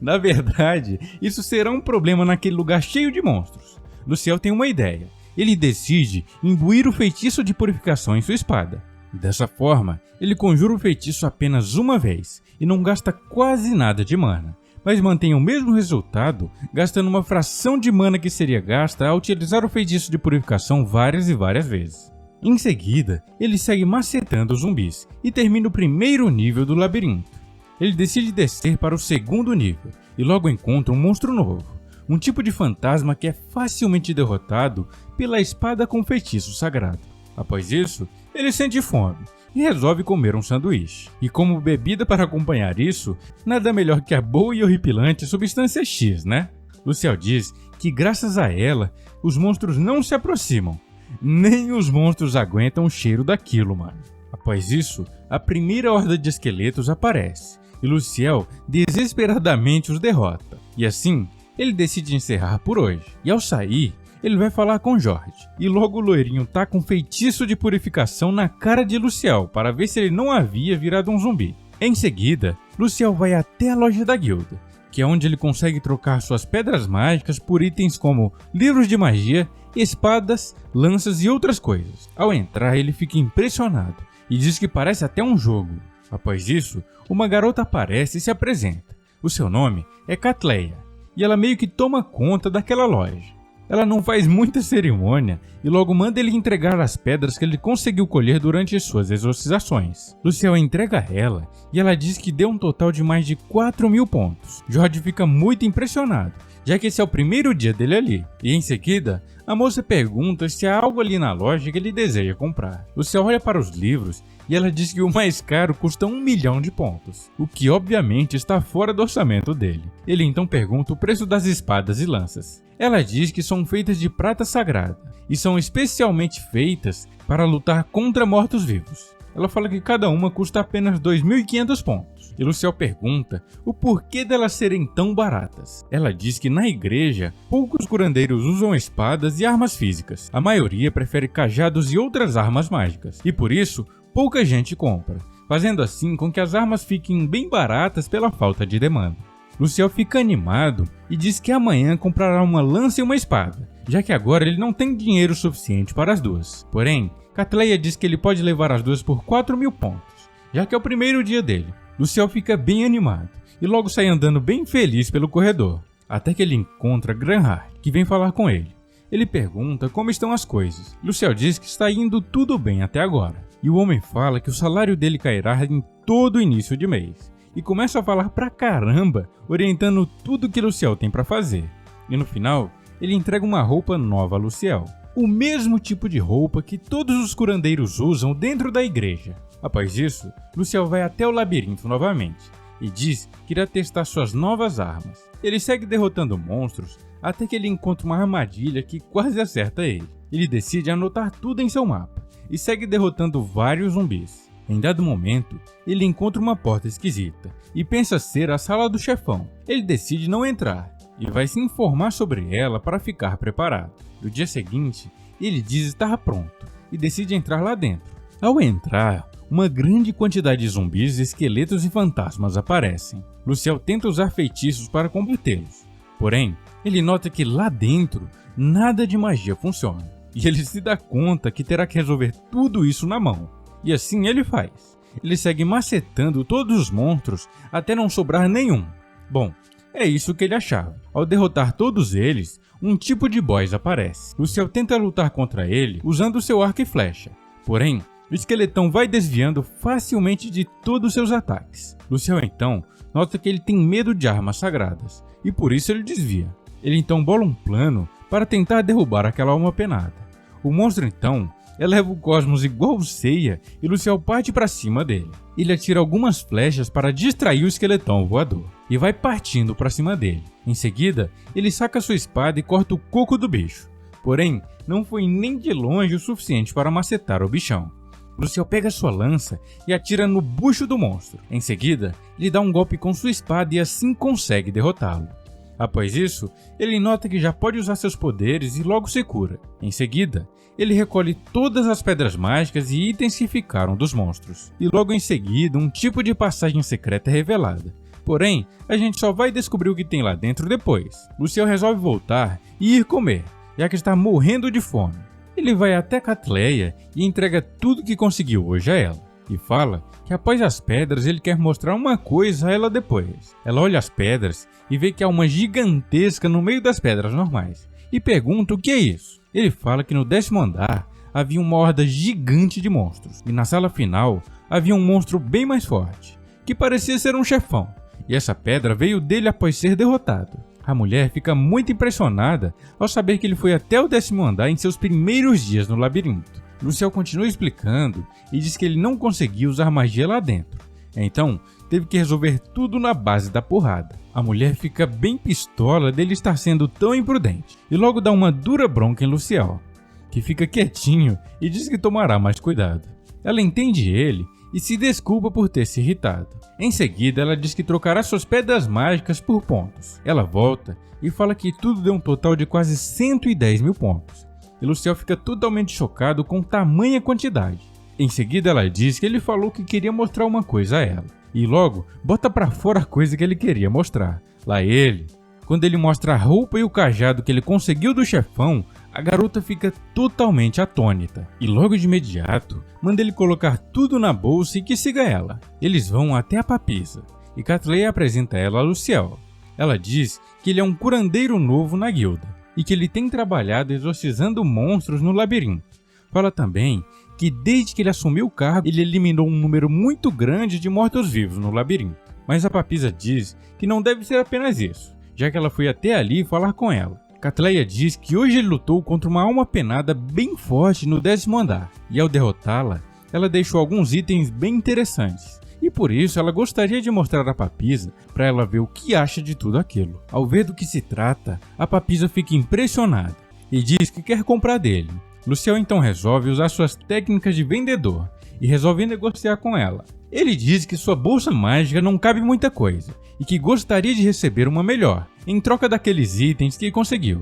Na verdade, isso será um problema naquele lugar cheio de monstros. Luciel tem uma ideia. Ele decide imbuir o feitiço de purificação em sua espada. Dessa forma, ele conjura o feitiço apenas uma vez e não gasta quase nada de mana, mas mantém o mesmo resultado gastando uma fração de mana que seria gasta ao utilizar o feitiço de purificação várias e várias vezes. Em seguida, ele segue macetando os zumbis e termina o primeiro nível do labirinto. Ele decide descer para o segundo nível e logo encontra um monstro novo, um tipo de fantasma que é facilmente derrotado pela espada com feitiço sagrado. Após isso, ele sente fome e resolve comer um sanduíche. E como bebida para acompanhar isso, nada melhor que a boa e horripilante substância X, né? Luciel diz que graças a ela, os monstros não se aproximam. Nem os monstros aguentam o cheiro daquilo, mano. Após isso, a primeira horda de esqueletos aparece e Luciel desesperadamente os derrota. E assim, ele decide encerrar por hoje. E ao sair, ele vai falar com George, e logo o loirinho tá com feitiço de purificação na cara de Luciel para ver se ele não havia virado um zumbi. Em seguida, Luciel vai até a loja da guilda, que é onde ele consegue trocar suas pedras mágicas por itens como livros de magia, espadas, lanças e outras coisas. Ao entrar, ele fica impressionado e diz que parece até um jogo. Após isso, uma garota aparece e se apresenta. O seu nome é Catleia, e ela meio que toma conta daquela loja. Ela não faz muita cerimônia e logo manda ele entregar as pedras que ele conseguiu colher durante suas exorcizações. Luciel entrega a ela e ela diz que deu um total de mais de 4.000 pontos. George fica muito impressionado, já que esse é o primeiro dia dele ali. E em seguida, a moça pergunta se há algo ali na loja que ele deseja comprar. Luciel olha para os livros e ela diz que o mais caro custa 1 milhão de pontos, o que obviamente está fora do orçamento dele. Ele então pergunta o preço das espadas e lanças. Ela diz que são feitas de prata sagrada e são especialmente feitas para lutar contra mortos-vivos. Ela fala que cada uma custa apenas 2.500 pontos. E Luciel pergunta o porquê delas serem tão baratas. Ela diz que na igreja, poucos curandeiros usam espadas e armas físicas. A maioria prefere cajados e outras armas mágicas. E por isso, pouca gente compra, fazendo assim com que as armas fiquem bem baratas pela falta de demanda. Luciel fica animado e diz que amanhã comprará uma lança e uma espada, já que agora ele não tem dinheiro suficiente para as duas. Porém, Catleia diz que ele pode levar as duas por 4.000 pontos, já que é o primeiro dia dele. Luciel fica bem animado e logo sai andando bem feliz pelo corredor, até que ele encontra Granhard, que vem falar com ele. Ele pergunta como estão as coisas. Luciel diz que está indo tudo bem até agora, e o homem fala que o salário dele cairá em todo início de mês. E começa a falar pra caramba, orientando tudo que Luciel tem pra fazer. E no final, ele entrega uma roupa nova a Luciel. O mesmo tipo de roupa que todos os curandeiros usam dentro da igreja. Após isso, Luciel vai até o labirinto novamente e diz que irá testar suas novas armas. Ele segue derrotando monstros até que ele encontra uma armadilha que quase acerta ele. Ele decide anotar tudo em seu mapa e segue derrotando vários zumbis. Em dado momento, ele encontra uma porta esquisita e pensa ser a sala do chefão. Ele decide não entrar e vai se informar sobre ela para ficar preparado. No dia seguinte, ele diz estar pronto e decide entrar lá dentro. Ao entrar, uma grande quantidade de zumbis, esqueletos e fantasmas aparecem. Luciel tenta usar feitiços para combatê-los. Porém, ele nota que lá dentro, nada de magia funciona. E ele se dá conta que terá que resolver tudo isso na mão. E assim ele faz. Ele segue macetando todos os monstros até não sobrar nenhum. Bom, é isso que ele achava. Ao derrotar todos eles, um tipo de boss aparece. Luciel tenta lutar contra ele usando seu arco e flecha. Porém, o esqueletão vai desviando facilmente de todos os seus ataques. Luciel então nota que ele tem medo de armas sagradas e por isso ele desvia. Ele então bola um plano para tentar derrubar aquela alma penada. O monstro então eleva o cosmos igual Seiya e Luciel parte para cima dele. Ele atira algumas flechas para distrair o esqueletão voador e vai partindo para cima dele. Em seguida, ele saca sua espada e corta o coco do bicho. Porém, não foi nem de longe o suficiente para macetar o bichão. Luciel pega sua lança e atira no bucho do monstro. Em seguida, ele dá um golpe com sua espada e assim consegue derrotá-lo. Após isso, ele nota que já pode usar seus poderes e logo se cura. Em seguida, ele recolhe todas as pedras mágicas e itens que ficaram dos monstros. E logo em seguida, um tipo de passagem secreta é revelada. Porém, a gente só vai descobrir o que tem lá dentro depois. Luciel resolve voltar e ir comer, já que está morrendo de fome. Ele vai até Catleia e entrega tudo que conseguiu hoje a ela. E fala que após as pedras ele quer mostrar uma coisa a ela depois. Ela olha as pedras e vê que há uma gigantesca no meio das pedras normais. E pergunta o que é isso. Ele fala que no 10º andar havia uma horda gigante de monstros. E na sala final havia um monstro bem mais forte, que parecia ser um chefão. E essa pedra veio dele após ser derrotado. A mulher fica muito impressionada ao saber que ele foi até o 10º andar em seus primeiros dias no labirinto. Luciel continua explicando e diz que ele não conseguiu usar magia lá dentro. Então, teve que resolver tudo na base da porrada. A mulher fica bem pistola dele estar sendo tão imprudente e logo dá uma dura bronca em Luciel, que fica quietinho e diz que tomará mais cuidado. Ela entende ele e se desculpa por ter se irritado. Em seguida, ela diz que trocará suas pedras mágicas por pontos. Ela volta e fala que tudo deu um total de quase 110 mil pontos. E Luciel fica totalmente chocado com tamanha quantidade. Em seguida, ela diz que ele falou que queria mostrar uma coisa a ela. E logo, bota pra fora a coisa que ele queria mostrar. Lá ele, quando ele mostra a roupa e o cajado que ele conseguiu do chefão, a garota fica totalmente atônita. E logo de imediato, manda ele colocar tudo na bolsa e que siga ela. Eles vão até a papisa. E Catleia apresenta ela a Luciel. Ela diz que ele é um curandeiro novo na guilda e que ele tem trabalhado exorcizando monstros no labirinto. Fala também que desde que ele assumiu o cargo, ele eliminou um número muito grande de mortos-vivos no labirinto. Mas a papisa diz que não deve ser apenas isso, já que ela foi até ali falar com ela. Catleia diz que hoje ele lutou contra uma alma penada bem forte no 10º andar, e ao derrotá-la, ela deixou alguns itens bem interessantes. E por isso ela gostaria de mostrar a papisa para ela ver o que acha de tudo aquilo. Ao ver do que se trata, a papisa fica impressionada e diz que quer comprar dele. Luciel então resolve usar suas técnicas de vendedor e resolve negociar com ela. Ele diz que sua bolsa mágica não cabe muita coisa e que gostaria de receber uma melhor, em troca daqueles itens que conseguiu.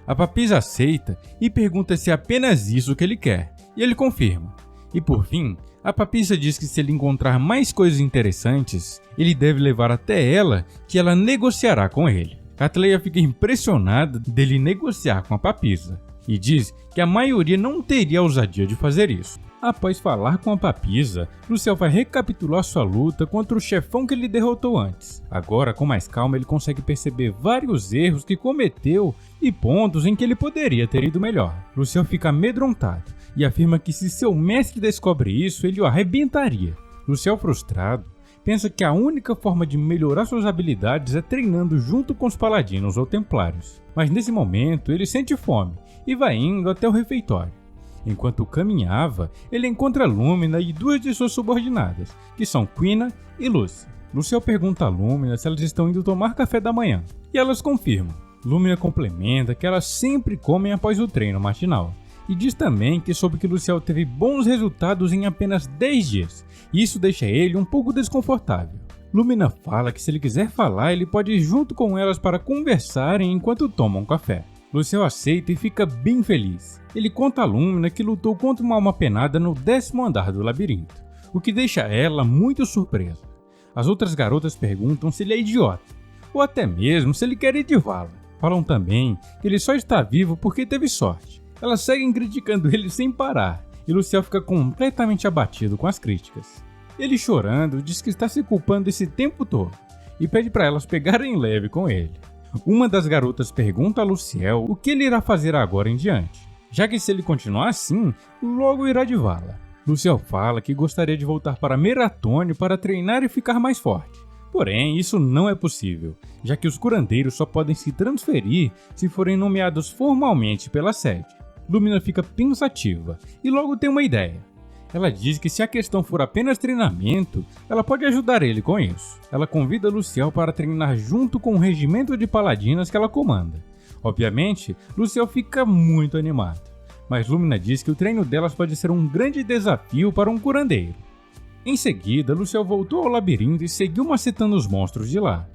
A papisa aceita e pergunta se é apenas isso que ele quer, e ele confirma. E por fim, a papisa diz que se ele encontrar mais coisas interessantes, ele deve levar até ela, que ela negociará com ele. Catleia fica impressionada dele negociar com a papisa e diz que a maioria não teria a ousadia de fazer isso. Após falar com a papisa, Luciel vai recapitular sua luta contra o chefão que ele derrotou antes. Agora, com mais calma, ele consegue perceber vários erros que cometeu e pontos em que ele poderia ter ido melhor. Luciel fica amedrontado e afirma que se seu mestre descobre isso, ele o arrebentaria. Luciel, frustrado, pensa que a única forma de melhorar suas habilidades é treinando junto com os paladinos ou templários. Mas nesse momento, ele sente fome e vai indo até o refeitório. Enquanto caminhava, ele encontra Lumina e duas de suas subordinadas, que são Quina e Lucy. Luciel pergunta a Lumina se elas estão indo tomar café da manhã, e elas confirmam. Lumina complementa que elas sempre comem após o treino matinal, e diz também que soube que Luciel teve bons resultados em apenas 10 dias, e isso deixa ele um pouco desconfortável. Lumina fala que se ele quiser falar, ele pode ir junto com elas para conversarem enquanto tomam café. Luciel aceita e fica bem feliz. Ele conta a Lumina que lutou contra uma alma penada no 10º andar do labirinto, o que deixa ela muito surpresa. As outras garotas perguntam se ele é idiota, ou até mesmo se ele quer ir de vala. Falam também que ele só está vivo porque teve sorte. Elas seguem criticando ele sem parar, e Luciel fica completamente abatido com as críticas. Ele, chorando, diz que está se culpando esse tempo todo, e pede para elas pegarem leve com ele. Uma das garotas pergunta a Luciel o que ele irá fazer agora em diante, já que se ele continuar assim, logo irá de vala. Luciel fala que gostaria de voltar para Meratônio para treinar e ficar mais forte. Porém, isso não é possível, já que os curandeiros só podem se transferir se forem nomeados formalmente pela sede. Lumina fica pensativa e logo tem uma ideia. Ela diz que se a questão for apenas treinamento, ela pode ajudar ele com isso. Ela convida Luciel para treinar junto com o regimento de paladinas que ela comanda. Obviamente, Luciel fica muito animado, mas Lumina diz que o treino delas pode ser um grande desafio para um curandeiro. Em seguida, Luciel voltou ao labirinto e seguiu macetando os monstros de lá.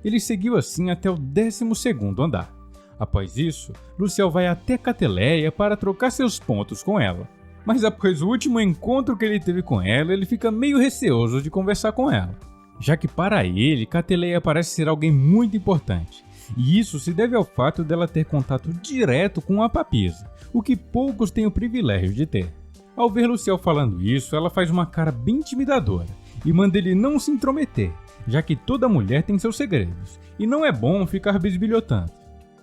Ele seguiu assim até o 12º andar. Após isso, Luciel vai até Cateleia para trocar seus pontos com ela. Mas após o último encontro que ele teve com ela, ele fica meio receoso de conversar com ela, já que para ele, Cateleia parece ser alguém muito importante. E isso se deve ao fato dela ter contato direto com a papisa, o que poucos têm o privilégio de ter. Ao ver Luciel falando isso, ela faz uma cara bem intimidadora e manda ele não se intrometer, já que toda mulher tem seus segredos, e não é bom ficar bisbilhotando.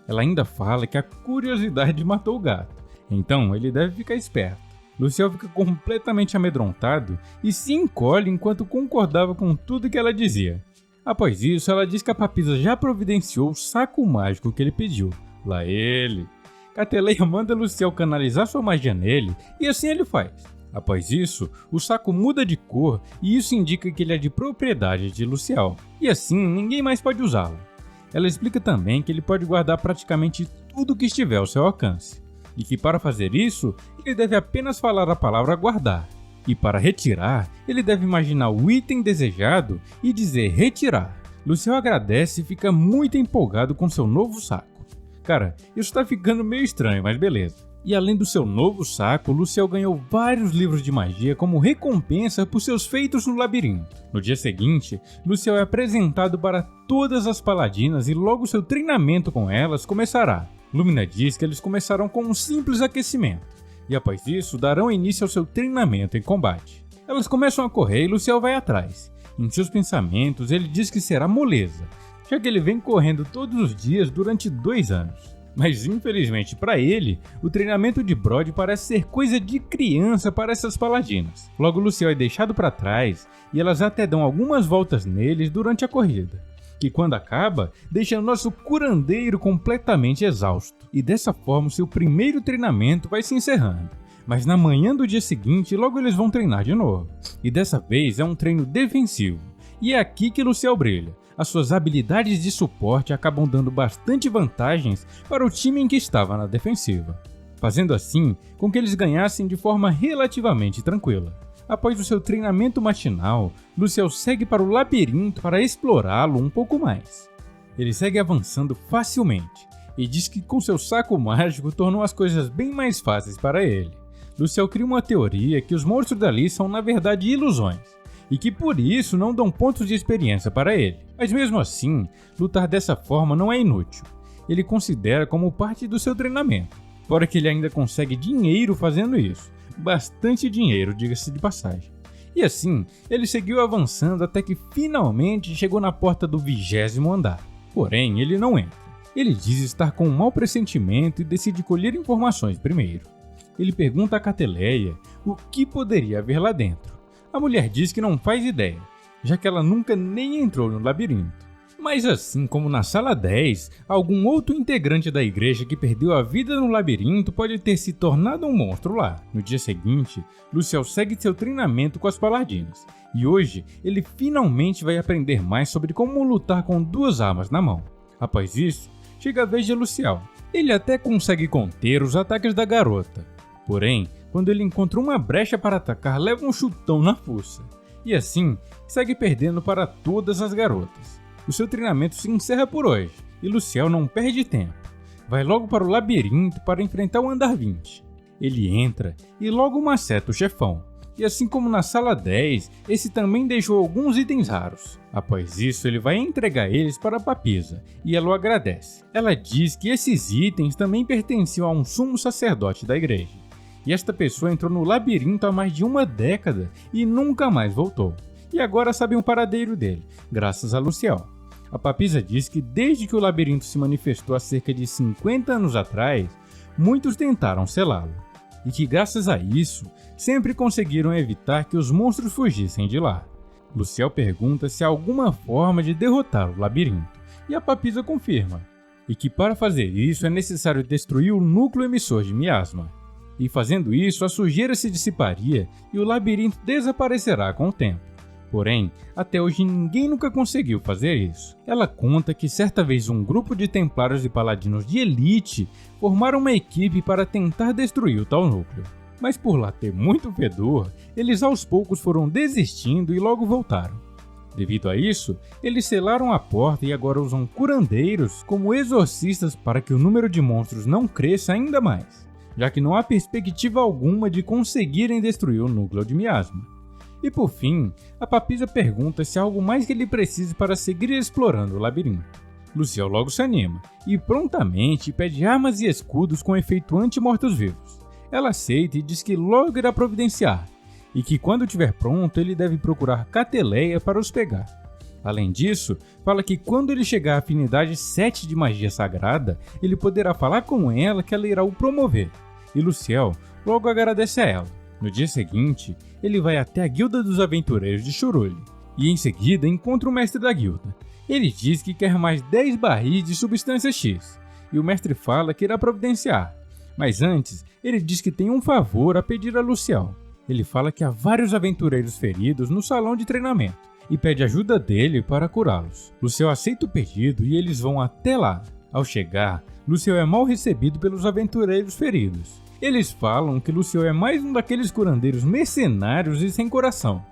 Ela ainda fala que a curiosidade matou o gato, então ele deve ficar esperto. Luciel fica completamente amedrontado e se encolhe enquanto concordava com tudo que ela dizia. Após isso, ela diz que a papisa já providenciou o saco mágico que ele pediu. Lá ele. Cateleia manda Luciel canalizar sua magia nele e assim ele faz. Após isso, o saco muda de cor e isso indica que ele é de propriedade de Luciel. E assim, ninguém mais pode usá-lo. Ela explica também que ele pode guardar praticamente tudo que estiver ao seu alcance. E que para fazer isso, ele deve apenas falar a palavra guardar. E para retirar, ele deve imaginar o item desejado e dizer retirar. Luciel agradece e fica muito empolgado com seu novo saco. Cara, isso tá ficando meio estranho, mas beleza. E além do seu novo saco, Luciel ganhou vários livros de magia como recompensa por seus feitos no labirinto. No dia seguinte, Luciel é apresentado para todas as paladinas e logo seu treinamento com elas começará. Lumina diz que eles começarão com um simples aquecimento, e após isso darão início ao seu treinamento em combate. Elas começam a correr e Luciel vai atrás. Em seus pensamentos ele diz que será moleza, já que ele vem correndo todos os dias durante 2 anos. Mas infelizmente para ele, o treinamento de Brode parece ser coisa de criança para essas paladinas. Logo Luciel é deixado para trás e elas até dão algumas voltas neles durante a corrida, que quando acaba, deixa nosso curandeiro completamente exausto. E dessa forma, seu primeiro treinamento vai se encerrando. Mas na manhã do dia seguinte, logo eles vão treinar de novo. E dessa vez é um treino defensivo. E é aqui que Luciel brilha. As suas habilidades de suporte acabam dando bastante vantagens para o time em que estava na defensiva, fazendo assim com que eles ganhassem de forma relativamente tranquila. Após o seu treinamento matinal, Luciel segue para o labirinto para explorá-lo um pouco mais. Ele segue avançando facilmente e diz que com seu saco mágico tornou as coisas bem mais fáceis para ele. Luciel cria uma teoria que os monstros dali são na verdade ilusões e que por isso não dão pontos de experiência para ele. Mas mesmo assim, lutar dessa forma não é inútil. Ele considera como parte do seu treinamento, fora que ele ainda consegue dinheiro fazendo isso. Bastante dinheiro, diga-se de passagem. E assim, ele seguiu avançando até que finalmente chegou na porta do 20º andar. Porém, ele não entra. Ele diz estar com um mau pressentimento e decide colher informações primeiro. Ele pergunta a Cateleia o que poderia haver lá dentro. A mulher diz que não faz ideia, já que ela nunca nem entrou no labirinto. Mas assim como na sala 10, algum outro integrante da igreja que perdeu a vida no labirinto pode ter se tornado um monstro lá. No dia seguinte, Luciel segue seu treinamento com as paladinas, e hoje ele finalmente vai aprender mais sobre como lutar com 2 armas na mão. Após isso, chega a vez de Luciel. Ele até consegue conter os ataques da garota, porém, quando ele encontra uma brecha para atacar, leva um chutão na fuça, e assim segue perdendo para todas as garotas. O seu treinamento se encerra por hoje, e Luciel não perde tempo. Vai logo para o labirinto para enfrentar o andar 20. Ele entra e logo maceta o chefão, E assim como na sala 10, esse também deixou alguns itens raros. Após isso, ele vai entregar eles para a Papisa, e ela o agradece. Ela diz que esses itens também pertenciam a um sumo sacerdote da igreja. E esta pessoa entrou no labirinto há mais de uma década e nunca mais voltou. E agora sabem o paradeiro dele, graças a Luciel. A Papisa diz que desde que o labirinto se manifestou há cerca de 50 anos atrás, muitos tentaram selá-lo. E que graças a isso, sempre conseguiram evitar que os monstros fugissem de lá. Luciel pergunta se há alguma forma de derrotar o labirinto, e a Papisa confirma, e que para fazer isso é necessário destruir o núcleo emissor de miasma. E fazendo isso, a sujeira se dissiparia e o labirinto desaparecerá com o tempo. Porém, até hoje ninguém nunca conseguiu fazer isso. Ela conta que certa vez um grupo de templários e paladinos de elite formaram uma equipe para tentar destruir o tal núcleo. Mas por lá ter muito fedor, eles aos poucos foram desistindo e logo voltaram. Devido a isso, eles selaram a porta e agora usam curandeiros como exorcistas para que o número de monstros não cresça ainda mais, já que não há perspectiva alguma de conseguirem destruir o núcleo de miasma. E por fim, a Papisa pergunta se há algo mais que ele precise para seguir explorando o labirinto. Luciel logo se anima e prontamente pede armas e escudos com efeito anti-mortos-vivos. Ela aceita e diz que logo irá providenciar, e que quando estiver pronto ele deve procurar Cateleia para os pegar. Além disso, fala que quando ele chegar à afinidade 7 de magia sagrada, ele poderá falar com ela que ela irá o promover, e Luciel logo agradece a ela. No dia seguinte, ele vai até a Guilda dos Aventureiros de Churulho, e em seguida encontra o mestre da guilda. Ele diz que quer mais 10 barris de substância X, e o mestre fala que irá providenciar. Mas antes, ele diz que tem um favor a pedir a Luciel. Ele fala que há vários aventureiros feridos no salão de treinamento, e pede ajuda dele para curá-los. Luciel aceita o pedido e eles vão até lá. Ao chegar, Luciel é mal recebido pelos aventureiros feridos. Eles falam que Luciel é mais um daqueles curandeiros mercenários e sem coração,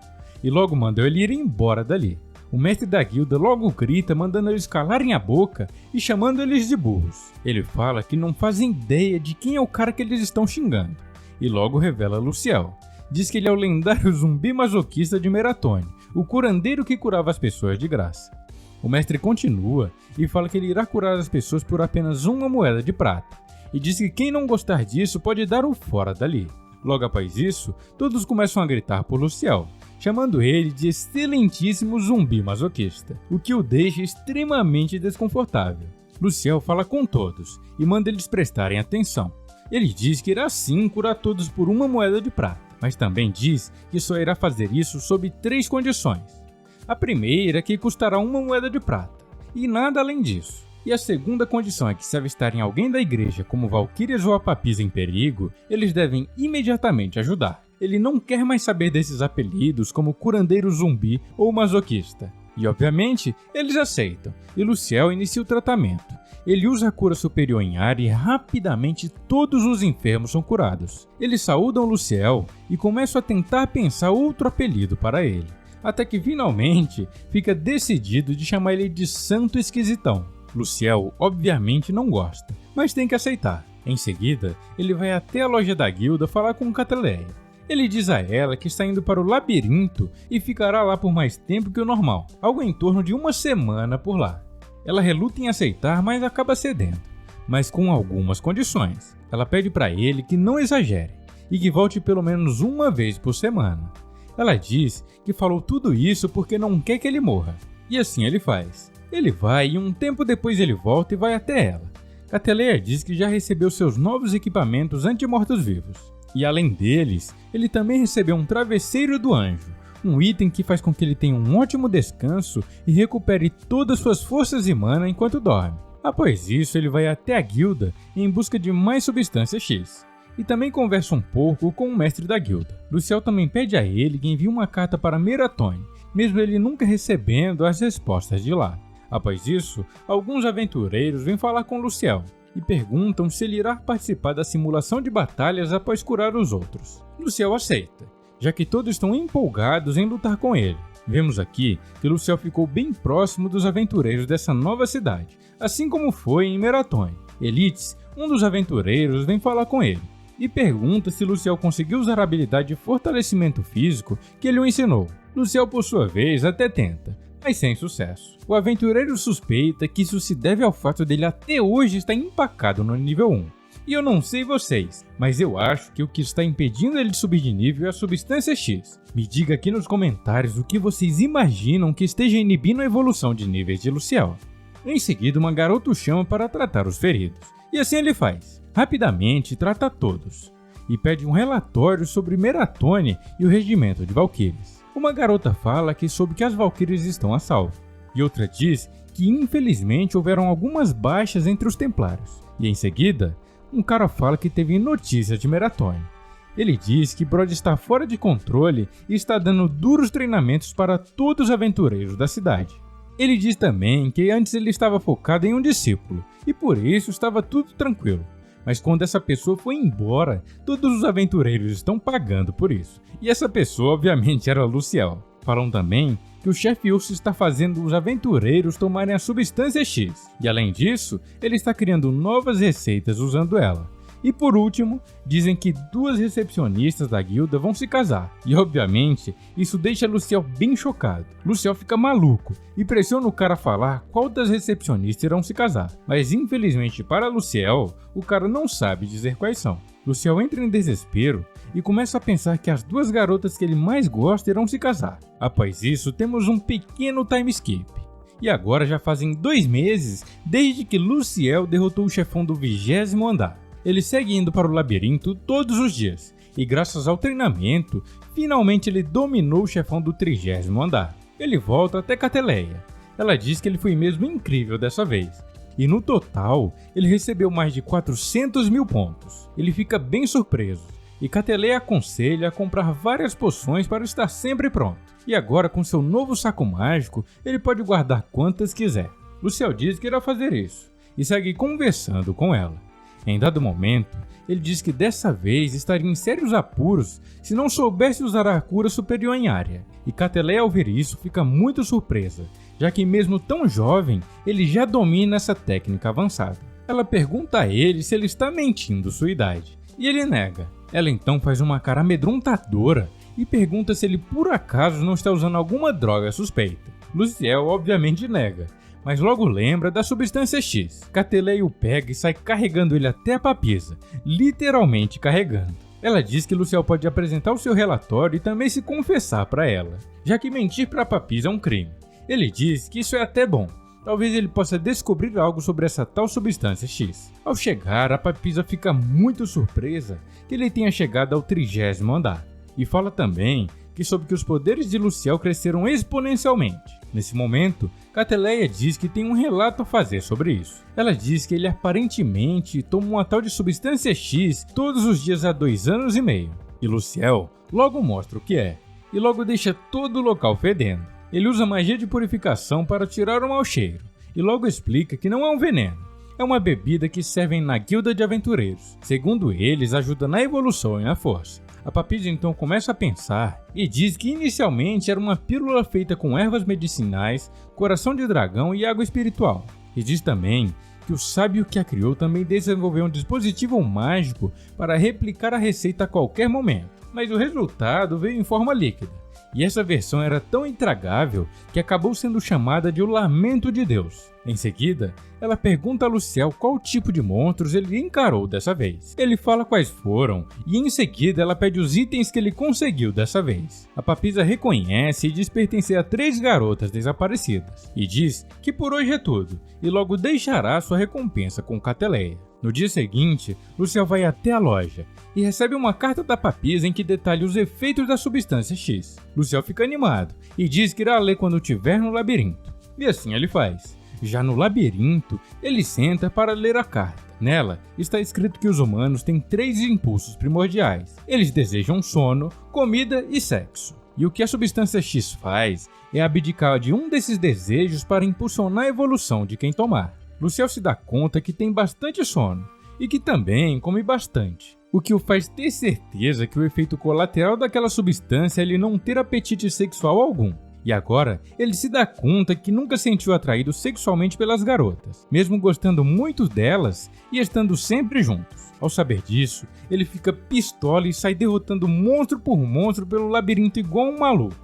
e logo mandam ele ir embora dali. O mestre da guilda logo grita, mandando eles calarem a boca e chamando eles de burros. Ele fala que não fazem ideia de quem é o cara que eles estão xingando, e logo revela Luciel. Diz que ele é o lendário zumbi masoquista de Meratone, o curandeiro que curava as pessoas de graça. O mestre continua e fala que ele irá curar as pessoas por apenas uma moeda de prata, e diz que quem não gostar disso pode dar o fora dali. Logo após isso, todos começam a gritar por Luciel, chamando ele de excelentíssimo zumbi masoquista, o que o deixa extremamente desconfortável. Luciel fala com todos e manda eles prestarem atenção. Ele diz que irá sim curar todos por uma moeda de prata, mas também diz que só irá fazer isso sob 3 condições. A primeira é que custará uma moeda de prata, e nada além disso. E a segunda condição é que se avistarem alguém da igreja como Valquírias ou a Papisa em perigo, eles devem imediatamente ajudar. Ele não quer mais saber desses apelidos como curandeiro zumbi ou masoquista. E obviamente, eles aceitam, e Luciel inicia o tratamento. Ele usa a cura superior em ar e rapidamente todos os enfermos são curados. Eles saúdam Luciel e começam a tentar pensar outro apelido para ele, até que finalmente fica decidido de chamar ele de Santo Esquisitão. Luciel obviamente não gosta, mas tem que aceitar. Em seguida, ele vai até a loja da guilda falar com Cateleia. Ele diz a ela que está indo para o labirinto e ficará lá por mais tempo que o normal, algo em torno de uma semana por lá. Ela reluta em aceitar, mas acaba cedendo, mas com algumas condições. Ela pede para ele que não exagere e que volte pelo menos uma vez por semana. Ela diz que falou tudo isso porque não quer que ele morra, e assim ele faz. Ele vai e um tempo depois ele volta e vai até ela. Cateleia diz que já recebeu seus novos equipamentos anti-mortos-vivos. E além deles, ele também recebeu um travesseiro do anjo, um item que faz com que ele tenha um ótimo descanso e recupere todas suas forças e mana enquanto dorme. Após isso, ele vai até a guilda em busca de mais substância X. E também conversa um pouco com o mestre da guilda. Luciel também pede a ele que envie uma carta para Meratone, mesmo ele nunca recebendo as respostas de lá. Após isso, alguns aventureiros vêm falar com Luciel e perguntam se ele irá participar da simulação de batalhas após curar os outros. Luciel aceita, já que todos estão empolgados em lutar com ele. Vemos aqui que Luciel ficou bem próximo dos aventureiros dessa nova cidade, assim como foi em Meratone. Elites, um dos aventureiros, vem falar com ele e pergunta se Luciel conseguiu usar a habilidade de fortalecimento físico que ele o ensinou. Luciel, por sua vez, até tenta, mas sem sucesso. O aventureiro suspeita que isso se deve ao fato dele até hoje estar empacado no nível 1. E eu não sei vocês, mas eu acho que o que está impedindo ele de subir de nível é a substância X. Me diga aqui nos comentários o que vocês imaginam que esteja inibindo a evolução de níveis de Luciel. Em seguida, uma garota o chama para tratar os feridos. E assim ele faz. Rapidamente trata todos. E pede um relatório sobre Meratone e o regimento de Valquírias. Uma garota fala que soube que as Valquírias estão a salvo. E outra diz que infelizmente houveram algumas baixas entre os Templários. E em seguida, um cara fala que teve notícia de Meratone. Ele diz que Brod está fora de controle e está dando duros treinamentos para todos os aventureiros da cidade. Ele diz também que antes ele estava focado em um discípulo, e por isso estava tudo tranquilo. Mas quando essa pessoa foi embora, todos os aventureiros estão pagando por isso. E essa pessoa obviamente era Luciel. Falam também que o chefe Urso está fazendo os aventureiros tomarem a substância X. E além disso, ele está criando novas receitas usando ela. E por último, dizem que 2 recepcionistas da guilda vão se casar. E obviamente, isso deixa Luciel bem chocado. Luciel fica maluco e pressiona o cara a falar qual das recepcionistas irão se casar. Mas infelizmente para Luciel, o cara não sabe dizer quais são. Luciel entra em desespero e começa a pensar que as 2 garotas que ele mais gosta irão se casar. Após isso, temos um pequeno time skip. E agora já fazem 2 meses desde que Luciel derrotou o chefão do 20º andar. Ele segue indo para o labirinto todos os dias, e graças ao treinamento, finalmente ele dominou o chefão do 30º andar. Ele volta até Cateleia. Ela diz que ele foi mesmo incrível dessa vez, e no total, ele recebeu mais de 400 mil pontos. Ele fica bem surpreso, e Cateleia aconselha a comprar várias poções para estar sempre pronto. E agora com seu novo saco mágico, ele pode guardar quantas quiser. Luciel diz que irá fazer isso, e segue conversando com ela. Em dado momento, ele diz que dessa vez estaria em sérios apuros se não soubesse usar a cura superior em área. E Cateleia ao ver isso fica muito surpresa, já que mesmo tão jovem, ele já domina essa técnica avançada. Ela pergunta a ele se ele está mentindo sua idade, e ele nega. Ela então faz uma cara amedrontadora e pergunta se ele por acaso não está usando alguma droga suspeita. Luciel obviamente nega, mas logo lembra da substância X. Cateleia o pega e sai carregando ele até a papisa, literalmente carregando. Ela diz que Luciel pode apresentar o seu relatório e também se confessar para ela, já que mentir para a papisa é um crime. Ele diz que isso é até bom, talvez ele possa descobrir algo sobre essa tal substância X. Ao chegar, a papisa fica muito surpresa que ele tenha chegado ao 30º andar, e fala também que soube que os poderes de Luciel cresceram exponencialmente. Nesse momento, Cateleia diz que tem um relato a fazer sobre isso. Ela diz que ele aparentemente toma uma tal de substância X todos os dias há 2 anos e meio. E Luciel logo mostra o que é, e logo deixa todo o local fedendo. Ele usa magia de purificação para tirar o mau cheiro, e logo explica que não é um veneno. É uma bebida que servem na guilda de aventureiros. Segundo eles, ajuda na evolução e na força. A papisa então começa a pensar e diz que inicialmente era uma pílula feita com ervas medicinais, coração de dragão e água espiritual. E diz também que o sábio que a criou também desenvolveu um dispositivo mágico para replicar a receita a qualquer momento. Mas o resultado veio em forma líquida. E essa versão era tão intragável que acabou sendo chamada de o Lamento de Deus. Em seguida, ela pergunta a Luciel qual tipo de monstros ele encarou dessa vez. Ele fala quais foram, e em seguida ela pede os itens que ele conseguiu dessa vez. A papisa reconhece e diz pertencer a 3 garotas desaparecidas, e diz que por hoje é tudo, e logo deixará sua recompensa com Cateleia. No dia seguinte, Luciel vai até a loja e recebe uma carta da papisa em que detalha os efeitos da substância X. Luciel fica animado e diz que irá ler quando estiver no labirinto. E assim ele faz. Já no labirinto, ele senta para ler a carta. Nela, está escrito que os humanos têm 3 impulsos primordiais. Eles desejam sono, comida e sexo. E o que a substância X faz é abdicar de um desses desejos para impulsionar a evolução de quem tomar. Luciel se dá conta que tem bastante sono e que também come bastante, o que o faz ter certeza que o efeito colateral daquela substância é ele não ter apetite sexual algum. E agora, ele se dá conta que nunca se sentiu atraído sexualmente pelas garotas, mesmo gostando muito delas e estando sempre juntos. Ao saber disso, ele fica pistola e sai derrotando monstro por monstro pelo labirinto igual um maluco.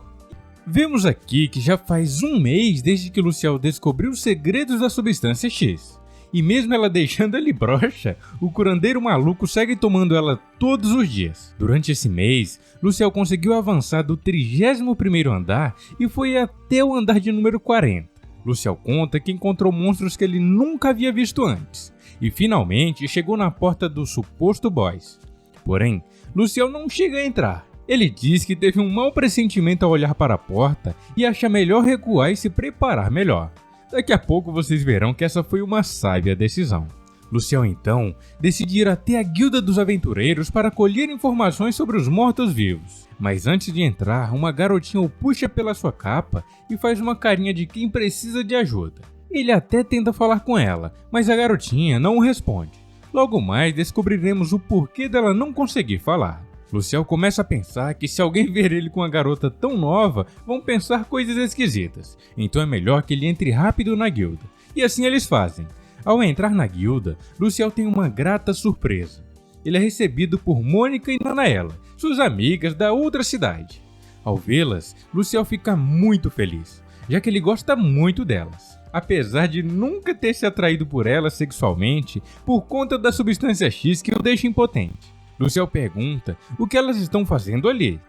Vemos aqui que já faz um mês desde que Luciel descobriu os segredos da substância X. E mesmo ela deixando ele broxa, o curandeiro maluco segue tomando ela todos os dias. Durante esse mês, Luciel conseguiu avançar do 31º andar e foi até o andar de número 40. Luciel conta que encontrou monstros que ele nunca havia visto antes e finalmente chegou na porta do suposto boss. Porém, Luciel não chega a entrar. Ele diz que teve um mau pressentimento ao olhar para a porta e acha melhor recuar e se preparar melhor. Daqui a pouco vocês verão que essa foi uma sábia decisão. Luciel então decide ir até a Guilda dos Aventureiros para colher informações sobre os mortos-vivos. Mas antes de entrar, uma garotinha o puxa pela sua capa e faz uma carinha de quem precisa de ajuda. Ele até tenta falar com ela, mas a garotinha não o responde. Logo mais descobriremos o porquê dela não conseguir falar. Luciel começa a pensar que se alguém ver ele com uma garota tão nova, vão pensar coisas esquisitas. Então é melhor que ele entre rápido na guilda. E assim eles fazem. Ao entrar na guilda, Luciel tem uma grata surpresa. Ele é recebido por Mônica e Nanaela, suas amigas da outra cidade. Ao vê-las, Luciel fica muito feliz, já que ele gosta muito delas. Apesar de nunca ter se atraído por elas sexualmente, por conta da substância X que o deixa impotente. Luciel pergunta o que elas estão fazendo ali.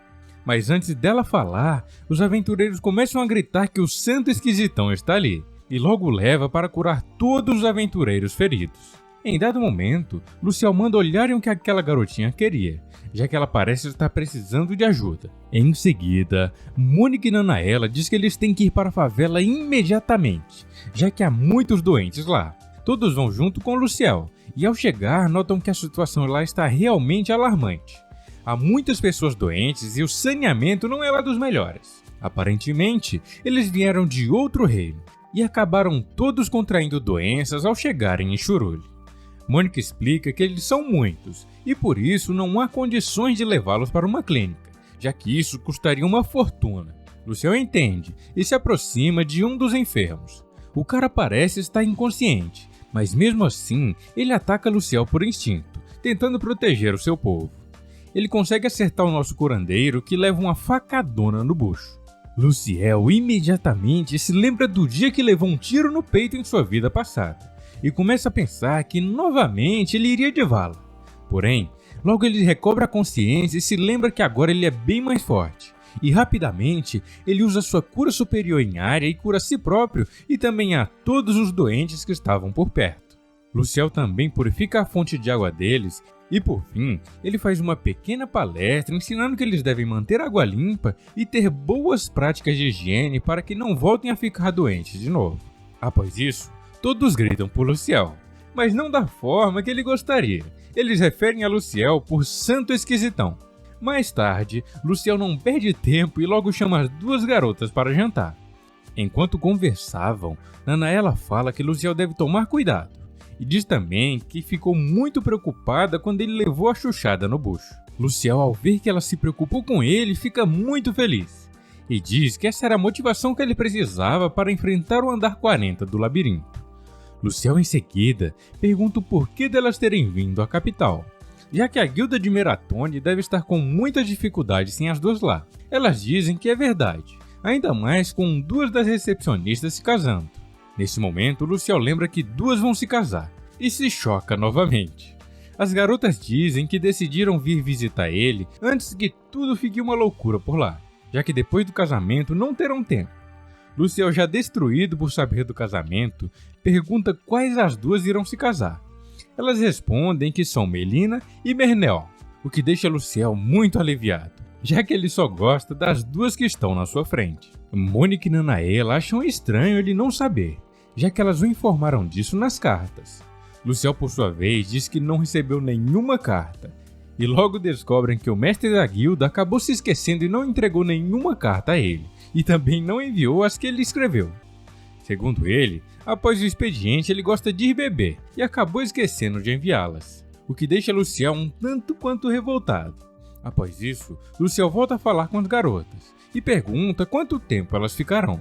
Mas antes dela falar, os aventureiros começam a gritar que o Santo Esquisitão está ali, e logo leva para curar todos os aventureiros feridos. Em dado momento, Luciel manda olharem o que aquela garotinha queria, já que ela parece estar precisando de ajuda. Em seguida, Mônica e Nanaela diz que eles têm que ir para a favela imediatamente, já que há muitos doentes lá. Todos vão junto com Luciel, e ao chegar notam que a situação lá está realmente alarmante. Há muitas pessoas doentes e o saneamento não é lá dos melhores. Aparentemente, eles vieram de outro reino e acabaram todos contraindo doenças ao chegarem em Churuli. Mônica explica que eles são muitos e por isso não há condições de levá-los para uma clínica, já que isso custaria uma fortuna. Luciel entende e se aproxima de um dos enfermos. O cara parece estar inconsciente, mas mesmo assim ele ataca Luciel por instinto, tentando proteger o seu povo. Ele consegue acertar o nosso curandeiro, que leva uma facadona no bucho. Luciel imediatamente se lembra do dia que levou um tiro no peito em sua vida passada, e começa a pensar que novamente ele iria de vala. Porém, logo ele recobra a consciência e se lembra que agora ele é bem mais forte. E rapidamente ele usa sua cura superior em área e cura a si próprio e também a todos os doentes que estavam por perto. Luciel também purifica a fonte de água deles e por fim ele faz uma pequena palestra ensinando que eles devem manter a água limpa e ter boas práticas de higiene para que não voltem a ficar doentes de novo. Após isso, todos gritam por Luciel, mas não da forma que ele gostaria. Eles referem a Luciel por Santo Esquisitão. Mais tarde, Luciel não perde tempo e logo chama as duas garotas para jantar. Enquanto conversavam, Nanaela fala que Luciel deve tomar cuidado e diz também que ficou muito preocupada quando ele levou a chuchada no bucho. Luciel, ao ver que ela se preocupou com ele, fica muito feliz e diz que essa era a motivação que ele precisava para enfrentar o andar 40 do labirinto. Luciel em seguida pergunta o porquê delas terem vindo à capital, já que a guilda de Meratone deve estar com muitas dificuldades sem as duas lá. Elas dizem que é verdade, ainda mais com duas das recepcionistas se casando. Nesse momento, Luciel lembra que duas vão se casar e se choca novamente. As garotas dizem que decidiram vir visitar ele antes que tudo fique uma loucura por lá, já que depois do casamento não terão tempo. Luciel, já destruído por saber do casamento, pergunta quais as duas irão se casar. Elas respondem que são Melina e Mernel, o que deixa Luciel muito aliviado, já que ele só gosta das duas que estão na sua frente. Mônica e Nanaela acham estranho ele não saber, já que elas o informaram disso nas cartas. Luciel, por sua vez, diz que não recebeu nenhuma carta, e logo descobrem que o mestre da guilda acabou se esquecendo e não entregou nenhuma carta a ele, e também não enviou as que ele escreveu. Segundo ele, após o expediente ele gosta de ir beber e acabou esquecendo de enviá-las, o que deixa Luciel um tanto quanto revoltado. Após isso, Luciel volta a falar com as garotas e pergunta quanto tempo elas ficarão.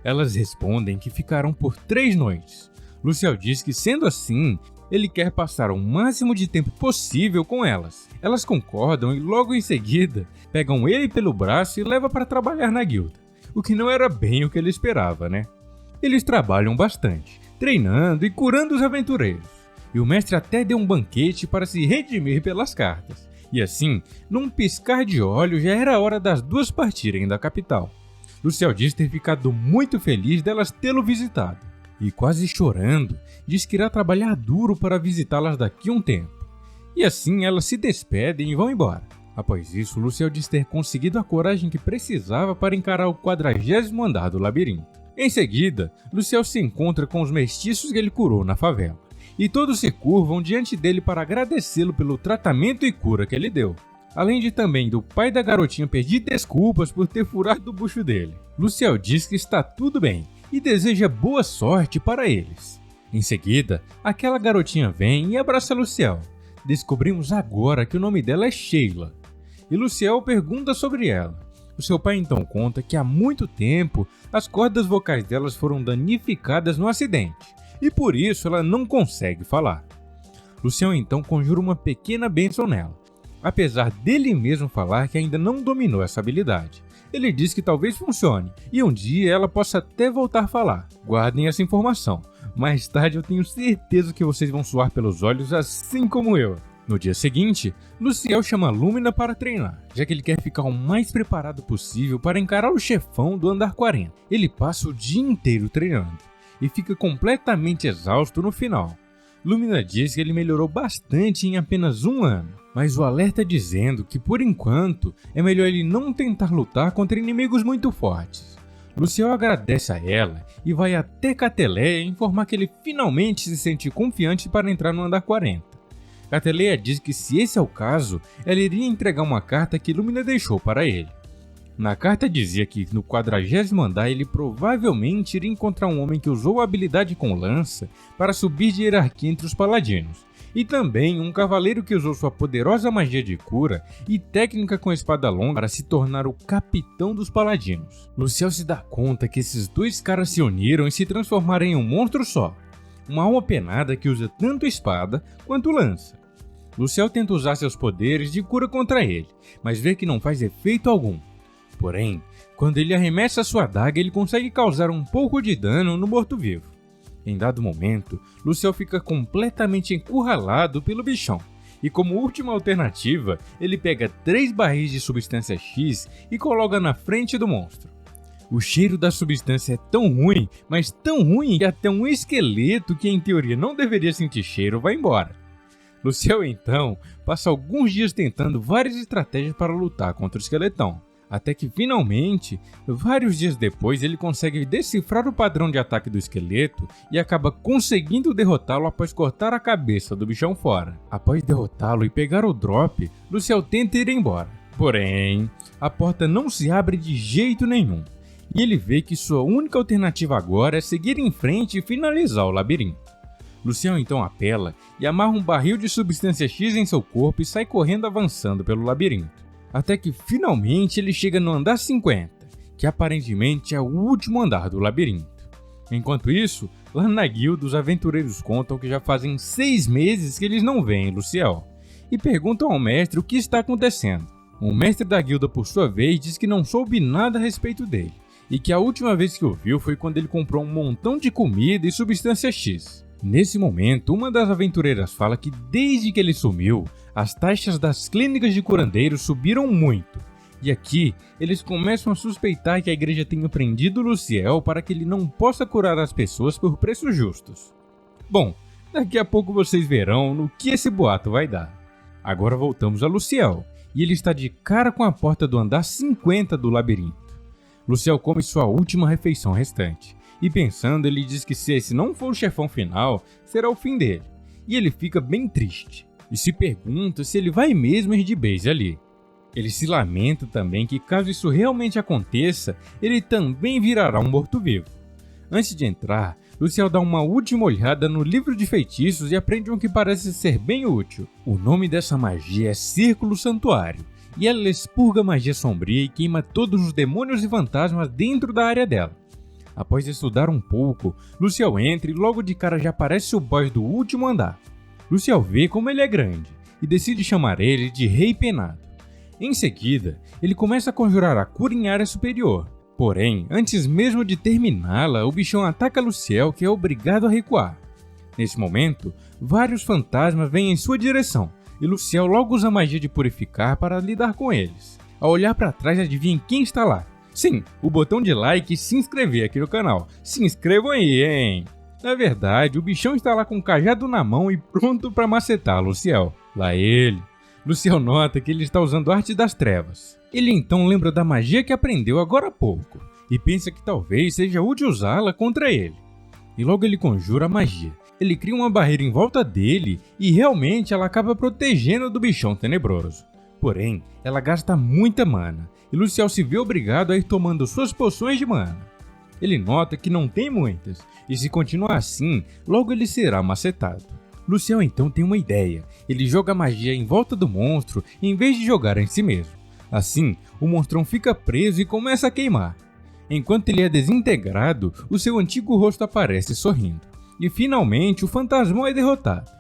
Elas respondem que ficarão por 3 noites. Luciel diz que, sendo assim, ele quer passar o máximo de tempo possível com elas. Elas concordam e logo em seguida pegam ele pelo braço e levam para trabalhar na guilda, o que não era bem o que ele esperava, né? Eles trabalham bastante, treinando e curando os aventureiros, e o mestre até deu um banquete para se redimir pelas cartas. E assim, num piscar de olhos, já era hora das duas partirem da capital. Luciel diz ter ficado muito feliz delas tê-lo visitado, e quase chorando, diz que irá trabalhar duro para visitá-las daqui a um tempo. E assim elas se despedem e vão embora. Após isso, Luciel diz ter conseguido a coragem que precisava para encarar o 40º andar do labirinto. Em seguida, Luciel se encontra com os mestiços que ele curou na favela, e todos se curvam diante dele para agradecê-lo pelo tratamento e cura que ele deu. Além de também do pai da garotinha pedir desculpas por ter furado o bucho dele. Luciel diz que está tudo bem e deseja boa sorte para eles. Em seguida, aquela garotinha vem e abraça Luciel. Descobrimos agora que o nome dela é Sheila. E Luciel pergunta sobre ela. O seu pai então conta que há muito tempo as cordas vocais delas foram danificadas no acidente, e por isso ela não consegue falar. Luciel então conjura uma pequena bênção nela, apesar dele mesmo falar que ainda não dominou essa habilidade. Ele diz que talvez funcione, e um dia ela possa até voltar a falar. Guardem essa informação, mais tarde eu tenho certeza que vocês vão suar pelos olhos assim como eu. No dia seguinte, Luciel chama Lumina para treinar, já que ele quer ficar o mais preparado possível para encarar o chefão do andar 40. Ele passa o dia inteiro treinando, e fica completamente exausto no final. Lumina diz que ele melhorou bastante em apenas 1 ano, mas o alerta dizendo que por enquanto é melhor ele não tentar lutar contra inimigos muito fortes. Luciel agradece a ela e vai até Cateleia informar que ele finalmente se sente confiante para entrar no andar 40. Cateleia diz que se esse é o caso, ela iria entregar uma carta que Lumina deixou para ele. Na carta dizia que no 40º andar ele provavelmente iria encontrar um homem que usou a habilidade com lança para subir de hierarquia entre os paladinos, e também um cavaleiro que usou sua poderosa magia de cura e técnica com espada longa para se tornar o capitão dos paladinos. Luciel se dá conta que esses 2 caras se uniram e se transformaram em um monstro só, uma alma penada que usa tanto espada quanto lança. Luciel tenta usar seus poderes de cura contra ele, mas vê que não faz efeito algum. Porém, quando ele arremessa sua adaga, ele consegue causar um pouco de dano no morto-vivo. Em dado momento, Luciel fica completamente encurralado pelo bichão, e como última alternativa, ele pega 3 barris de substância X e coloca na frente do monstro. O cheiro da substância é tão ruim, mas tão ruim que até um esqueleto que em teoria não deveria sentir cheiro vai embora. Luciel então passa alguns dias tentando várias estratégias para lutar contra o esqueletão, até que finalmente, vários dias depois, ele consegue decifrar o padrão de ataque do esqueleto e acaba conseguindo derrotá-lo após cortar a cabeça do bichão fora. Após derrotá-lo e pegar o drop, Luciel tenta ir embora. Porém, a porta não se abre de jeito nenhum, e ele vê que sua única alternativa agora é seguir em frente e finalizar o labirinto. Luciel então apela e amarra um barril de substância X em seu corpo e sai correndo avançando pelo labirinto. Até que finalmente ele chega no andar 50, que aparentemente é o último andar do labirinto. Enquanto isso, lá na guilda os aventureiros contam que já fazem 6 meses que eles não veem Luciel, e perguntam ao mestre o que está acontecendo. O mestre da guilda, por sua vez, diz que não soube nada a respeito dele, e que a última vez que o viu foi quando ele comprou um montão de comida e substância X. Nesse momento, uma das aventureiras fala que desde que ele sumiu, as taxas das clínicas de curandeiros subiram muito. E aqui, eles começam a suspeitar que a igreja tenha prendido Luciel para que ele não possa curar as pessoas por preços justos. Bom, daqui a pouco vocês verão no que esse boato vai dar. Agora voltamos a Luciel, e ele está de cara com a porta do andar 50 do labirinto. Luciel come sua última refeição restante. E pensando, ele diz que se esse não for o chefão final, será o fim dele. E ele fica bem triste. E se pergunta se ele vai mesmo ir de base ali. Ele se lamenta também que caso isso realmente aconteça, ele também virará um morto-vivo. Antes de entrar, Luciel dá uma última olhada no livro de feitiços e aprende um que parece ser bem útil. O nome dessa magia é Círculo Santuário. e ela expurga magia sombria e queima todos os demônios e fantasmas dentro da área dela. Após estudar um pouco, Luciel entra e logo de cara já aparece o boss do último andar. Luciel vê como ele é grande e decide chamar ele de Rei Penado. Em seguida, ele começa a conjurar a cura em área superior. Porém, antes mesmo de terminá-la, o bichão ataca Luciel, que é obrigado a recuar. Nesse momento, vários fantasmas vêm em sua direção, e Luciel logo usa a magia de purificar para lidar com eles. Ao olhar para trás, adivinhem quem está lá? Sim, o botão de like e se inscrever aqui no canal. Se inscrevam aí, hein? Na verdade, o bichão está lá com o cajado na mão e pronto para macetar Luciel. Lá ele. Luciel nota que ele está usando a arte das trevas. Ele então lembra da magia que aprendeu agora há pouco, e pensa que talvez seja útil usá-la contra ele. E logo ele conjura a magia. Ele cria uma barreira em volta dele e realmente ela acaba protegendo do bichão tenebroso. Porém, ela gasta muita mana, e Luciel se vê obrigado a ir tomando suas poções de mana. Ele nota que não tem muitas, e se continuar assim, logo ele será macetado. Luciel então tem uma ideia, ele joga a magia em volta do monstro em vez de jogar em si mesmo. Assim, o monstrão fica preso e começa a queimar. Enquanto ele é desintegrado, o seu antigo rosto aparece sorrindo. E finalmente o fantasmão é derrotado.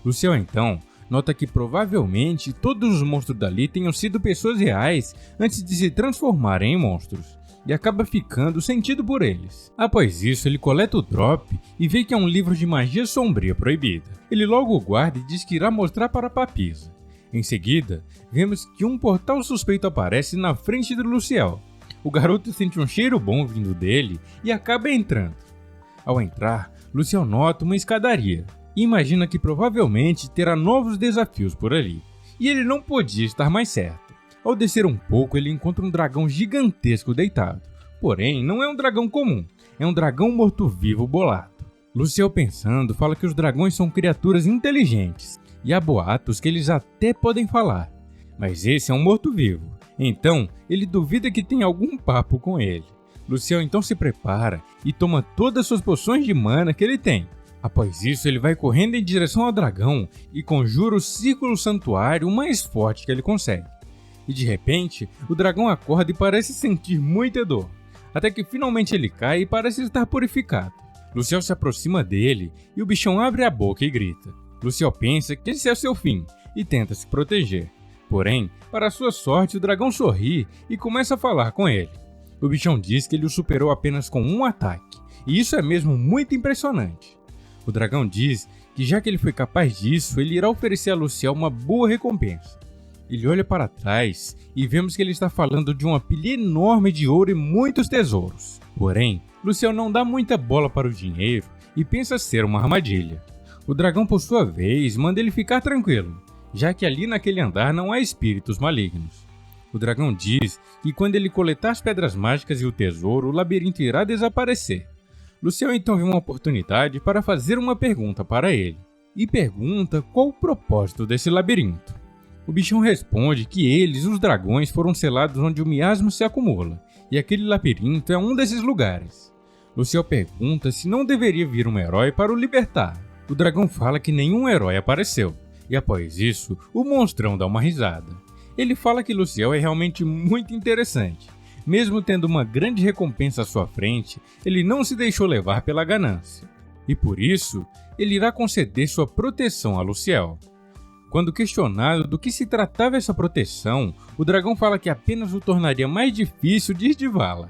Luciel então nota que provavelmente todos os monstros dali tenham sido pessoas reais antes de se transformarem em monstros, e acaba ficando sentido por eles. Após isso, ele coleta o drop e vê que é um livro de magia sombria proibida. Ele logo o guarda e diz que irá mostrar para Papisa. Em seguida, vemos que um portal suspeito aparece na frente de Luciel. O garoto sente um cheiro bom vindo dele e acaba entrando. Ao entrar, Luciel nota uma escadaria e imagina que provavelmente terá novos desafios por ali. E ele não podia estar mais certo. Ao descer um pouco, ele encontra um dragão gigantesco deitado. Porém, não é um dragão comum, é um dragão morto-vivo bolado. Luciel, pensando, fala que os dragões são criaturas inteligentes, e há boatos que eles até podem falar. Mas esse é um morto-vivo, então ele duvida que tenha algum papo com ele. Luciel então se prepara e toma todas as suas poções de mana que ele tem. Após isso, ele vai correndo em direção ao dragão e conjura o círculo santuário mais forte que ele consegue. E de repente, o dragão acorda e parece sentir muita dor, até que finalmente ele cai e parece estar purificado. Luciel se aproxima dele e o bichão abre a boca e grita. Luciel pensa que esse é o seu fim e tenta se proteger. Porém, para sua sorte, o dragão sorri e começa a falar com ele. O bichão diz que ele o superou apenas com um ataque, e isso é mesmo muito impressionante. O dragão diz que já que ele foi capaz disso, ele irá oferecer a Luciel uma boa recompensa. Ele olha para trás e vemos que ele está falando de uma pilha enorme de ouro e muitos tesouros. Porém, Luciel não dá muita bola para o dinheiro e pensa ser uma armadilha. O dragão, por sua vez, manda ele ficar tranquilo, já que ali naquele andar não há espíritos malignos. O dragão diz que quando ele coletar as pedras mágicas e o tesouro, o labirinto irá desaparecer. Luciel então vê uma oportunidade para fazer uma pergunta para ele, e pergunta qual o propósito desse labirinto. O bichão responde que eles, os dragões, foram selados onde o miasma se acumula, e aquele labirinto é um desses lugares. Luciel pergunta se não deveria vir um herói para o libertar. O dragão fala que nenhum herói apareceu, e após isso, o monstrão dá uma risada. Ele fala que Luciel é realmente muito interessante. Mesmo tendo uma grande recompensa à sua frente, ele não se deixou levar pela ganância. E por isso, ele irá conceder sua proteção a Luciel. Quando questionado do que se tratava essa proteção, o dragão fala que apenas o tornaria mais difícil de esquivá-la.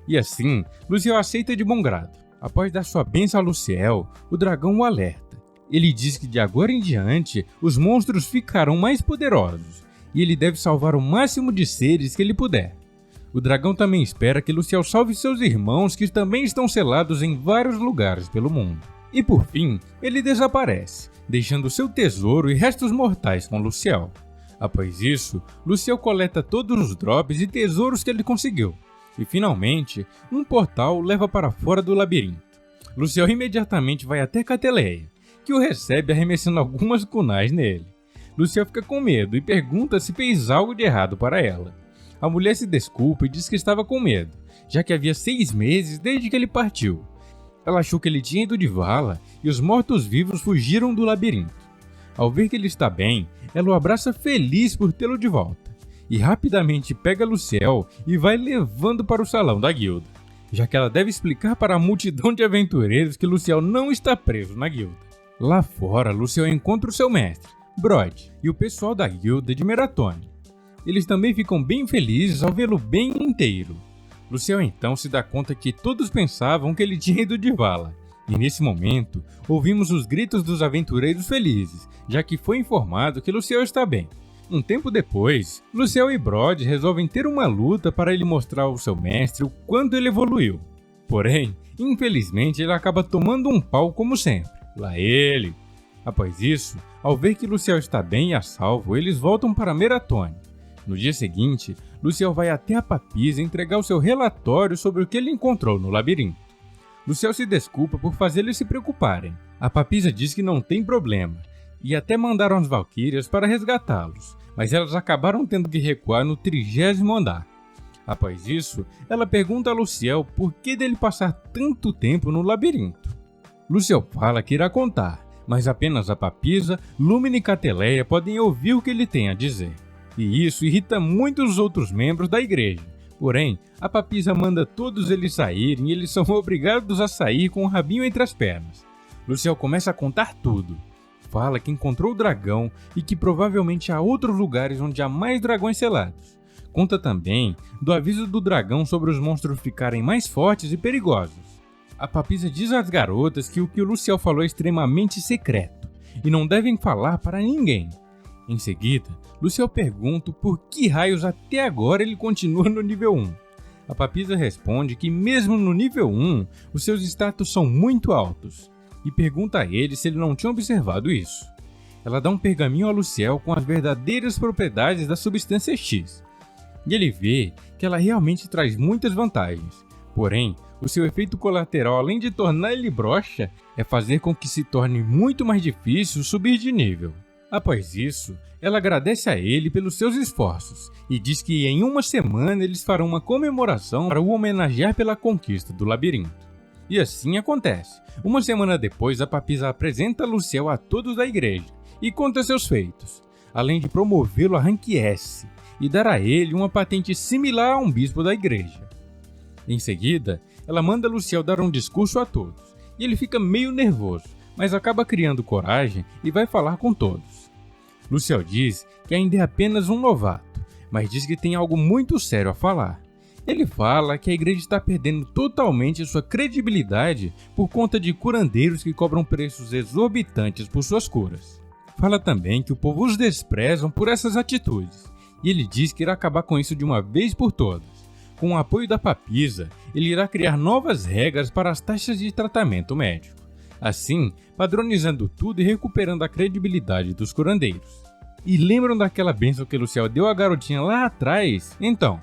E assim, Luciel aceita de bom grado. Após dar sua bênção a Luciel, o dragão o alerta. Ele diz que de agora em diante, os monstros ficarão mais poderosos, e ele deve salvar o máximo de seres que ele puder. O dragão também espera que Luciel salve seus irmãos que também estão selados em vários lugares pelo mundo. E por fim, ele desaparece, deixando seu tesouro e restos mortais com Luciel. Após isso, Luciel coleta todos os drops e tesouros que ele conseguiu. E finalmente, um portal o leva para fora do labirinto. Luciel imediatamente vai até Cateleia, que o recebe arremessando algumas kunais nele. Luciel fica com medo e pergunta se fez algo de errado para ela. A mulher se desculpa e diz que estava com medo, já que havia 6 meses desde que ele partiu. Ela achou que ele tinha ido de vala e os mortos-vivos fugiram do labirinto. Ao ver que ele está bem, ela o abraça feliz por tê-lo de volta. e rapidamente pega Luciel e vai levando para o salão da guilda, já que ela deve explicar para a multidão de aventureiros que Luciel não está preso na guilda. Lá fora, Luciel encontra o seu mestre, Brod, e o pessoal da guilda de Meratone. Eles também ficam bem felizes ao vê-lo bem inteiro. Luciel então se dá conta que todos pensavam que ele tinha ido de vala, e nesse momento ouvimos os gritos dos aventureiros felizes, já que foi informado que Luciel está bem. Um tempo depois, Luciel e Brod resolvem ter uma luta para ele mostrar ao seu mestre o quanto ele evoluiu. Porém, infelizmente ele acaba tomando um pau como sempre. Lá ele! Após isso, ao ver que Luciel está bem e a salvo, eles voltam para Meratone. No dia seguinte, Luciel vai até a Papisa entregar o seu relatório sobre o que ele encontrou no labirinto. Luciel se desculpa por fazer eles se preocuparem. A Papisa diz que não tem problema, e até mandaram as Valquírias para resgatá-los, mas elas acabaram tendo que recuar no 30º andar. Após isso, ela pergunta a Luciel por que dele passar tanto tempo no labirinto. Luciel fala que irá contar, mas apenas a Papisa, Lúmina e Cateleia podem ouvir o que ele tem a dizer. E isso irrita muito os outros membros da igreja. Porém, a Papisa manda todos eles saírem e eles são obrigados a sair com o rabinho entre as pernas. Luciel começa a contar tudo. Fala que encontrou o dragão e que provavelmente há outros lugares onde há mais dragões selados. Conta também do aviso do dragão sobre os monstros ficarem mais fortes e perigosos. A Papisa diz às garotas que o Luciel falou é extremamente secreto e não devem falar para ninguém. Em seguida, Luciel pergunta por que raios até agora ele continua no nível 1. A Papisa responde que mesmo no nível 1, os seus status são muito altos, e pergunta a ele se ele não tinha observado isso. Ela dá um pergaminho a Luciel com as verdadeiras propriedades da substância X, e ele vê que ela realmente traz muitas vantagens. Porém, o seu efeito colateral, além de tornar ele broxa, é fazer com que se torne muito mais difícil subir de nível. Após isso, ela agradece a ele pelos seus esforços e diz que em uma semana eles farão uma comemoração para o homenagear pela conquista do labirinto. E assim acontece. Uma semana depois, a Papisa apresenta Luciel a todos da igreja e conta seus feitos, além de promovê-lo a rank S e dar a ele uma patente similar a um bispo da igreja. Em seguida, ela manda Luciel dar um discurso a todos, e ele fica meio nervoso, mas acaba criando coragem e vai falar com todos. Luciel diz que ainda é apenas um novato, mas diz que tem algo muito sério a falar. Ele fala que a igreja está perdendo totalmente sua credibilidade por conta de curandeiros que cobram preços exorbitantes por suas curas. Fala também que o povo os desprezam por essas atitudes, e ele diz que irá acabar com isso de uma vez por todas. Com o apoio da Papisa, ele irá criar novas regras para as taxas de tratamento médico, assim padronizando tudo e recuperando a credibilidade dos curandeiros. E lembram daquela bênção que Luciel deu à garotinha lá atrás? Então,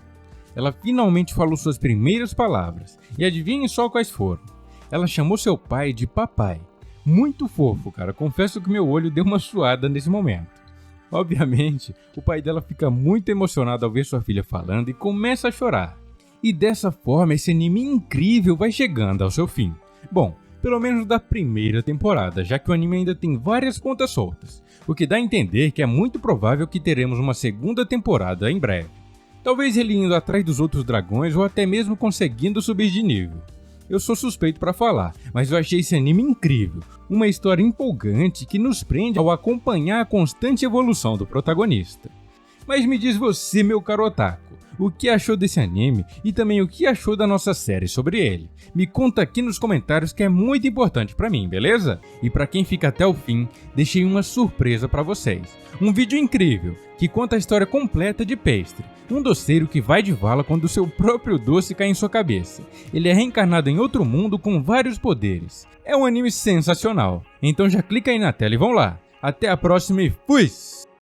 ela finalmente falou suas primeiras palavras, e adivinhem só quais foram. Ela chamou seu pai de papai. Muito fofo, cara, confesso que meu olho deu uma suada nesse momento. Obviamente, o pai dela fica muito emocionado ao ver sua filha falando e começa a chorar. E dessa forma, esse anime incrível vai chegando ao seu fim. Bom, pelo menos da primeira temporada, já que o anime ainda tem várias pontas soltas, o que dá a entender que é muito provável que teremos uma segunda temporada em breve. Talvez ele indo atrás dos outros dragões ou até mesmo conseguindo subir de nível. Eu sou suspeito para falar, mas eu achei esse anime incrível, uma história empolgante que nos prende ao acompanhar a constante evolução do protagonista. Mas me diz você, meu caro otaku, o que achou desse anime e também o que achou da nossa série sobre ele? Me conta aqui nos comentários que é muito importante pra mim, beleza? E pra quem fica até o fim, deixei uma surpresa pra vocês. Um vídeo incrível que conta a história completa de Pastry, um doceiro que vai de vala quando o seu próprio doce cai em sua cabeça. Ele é reencarnado em outro mundo com vários poderes. É um anime sensacional, então já clica aí na tela e vão lá. Até a próxima e fui!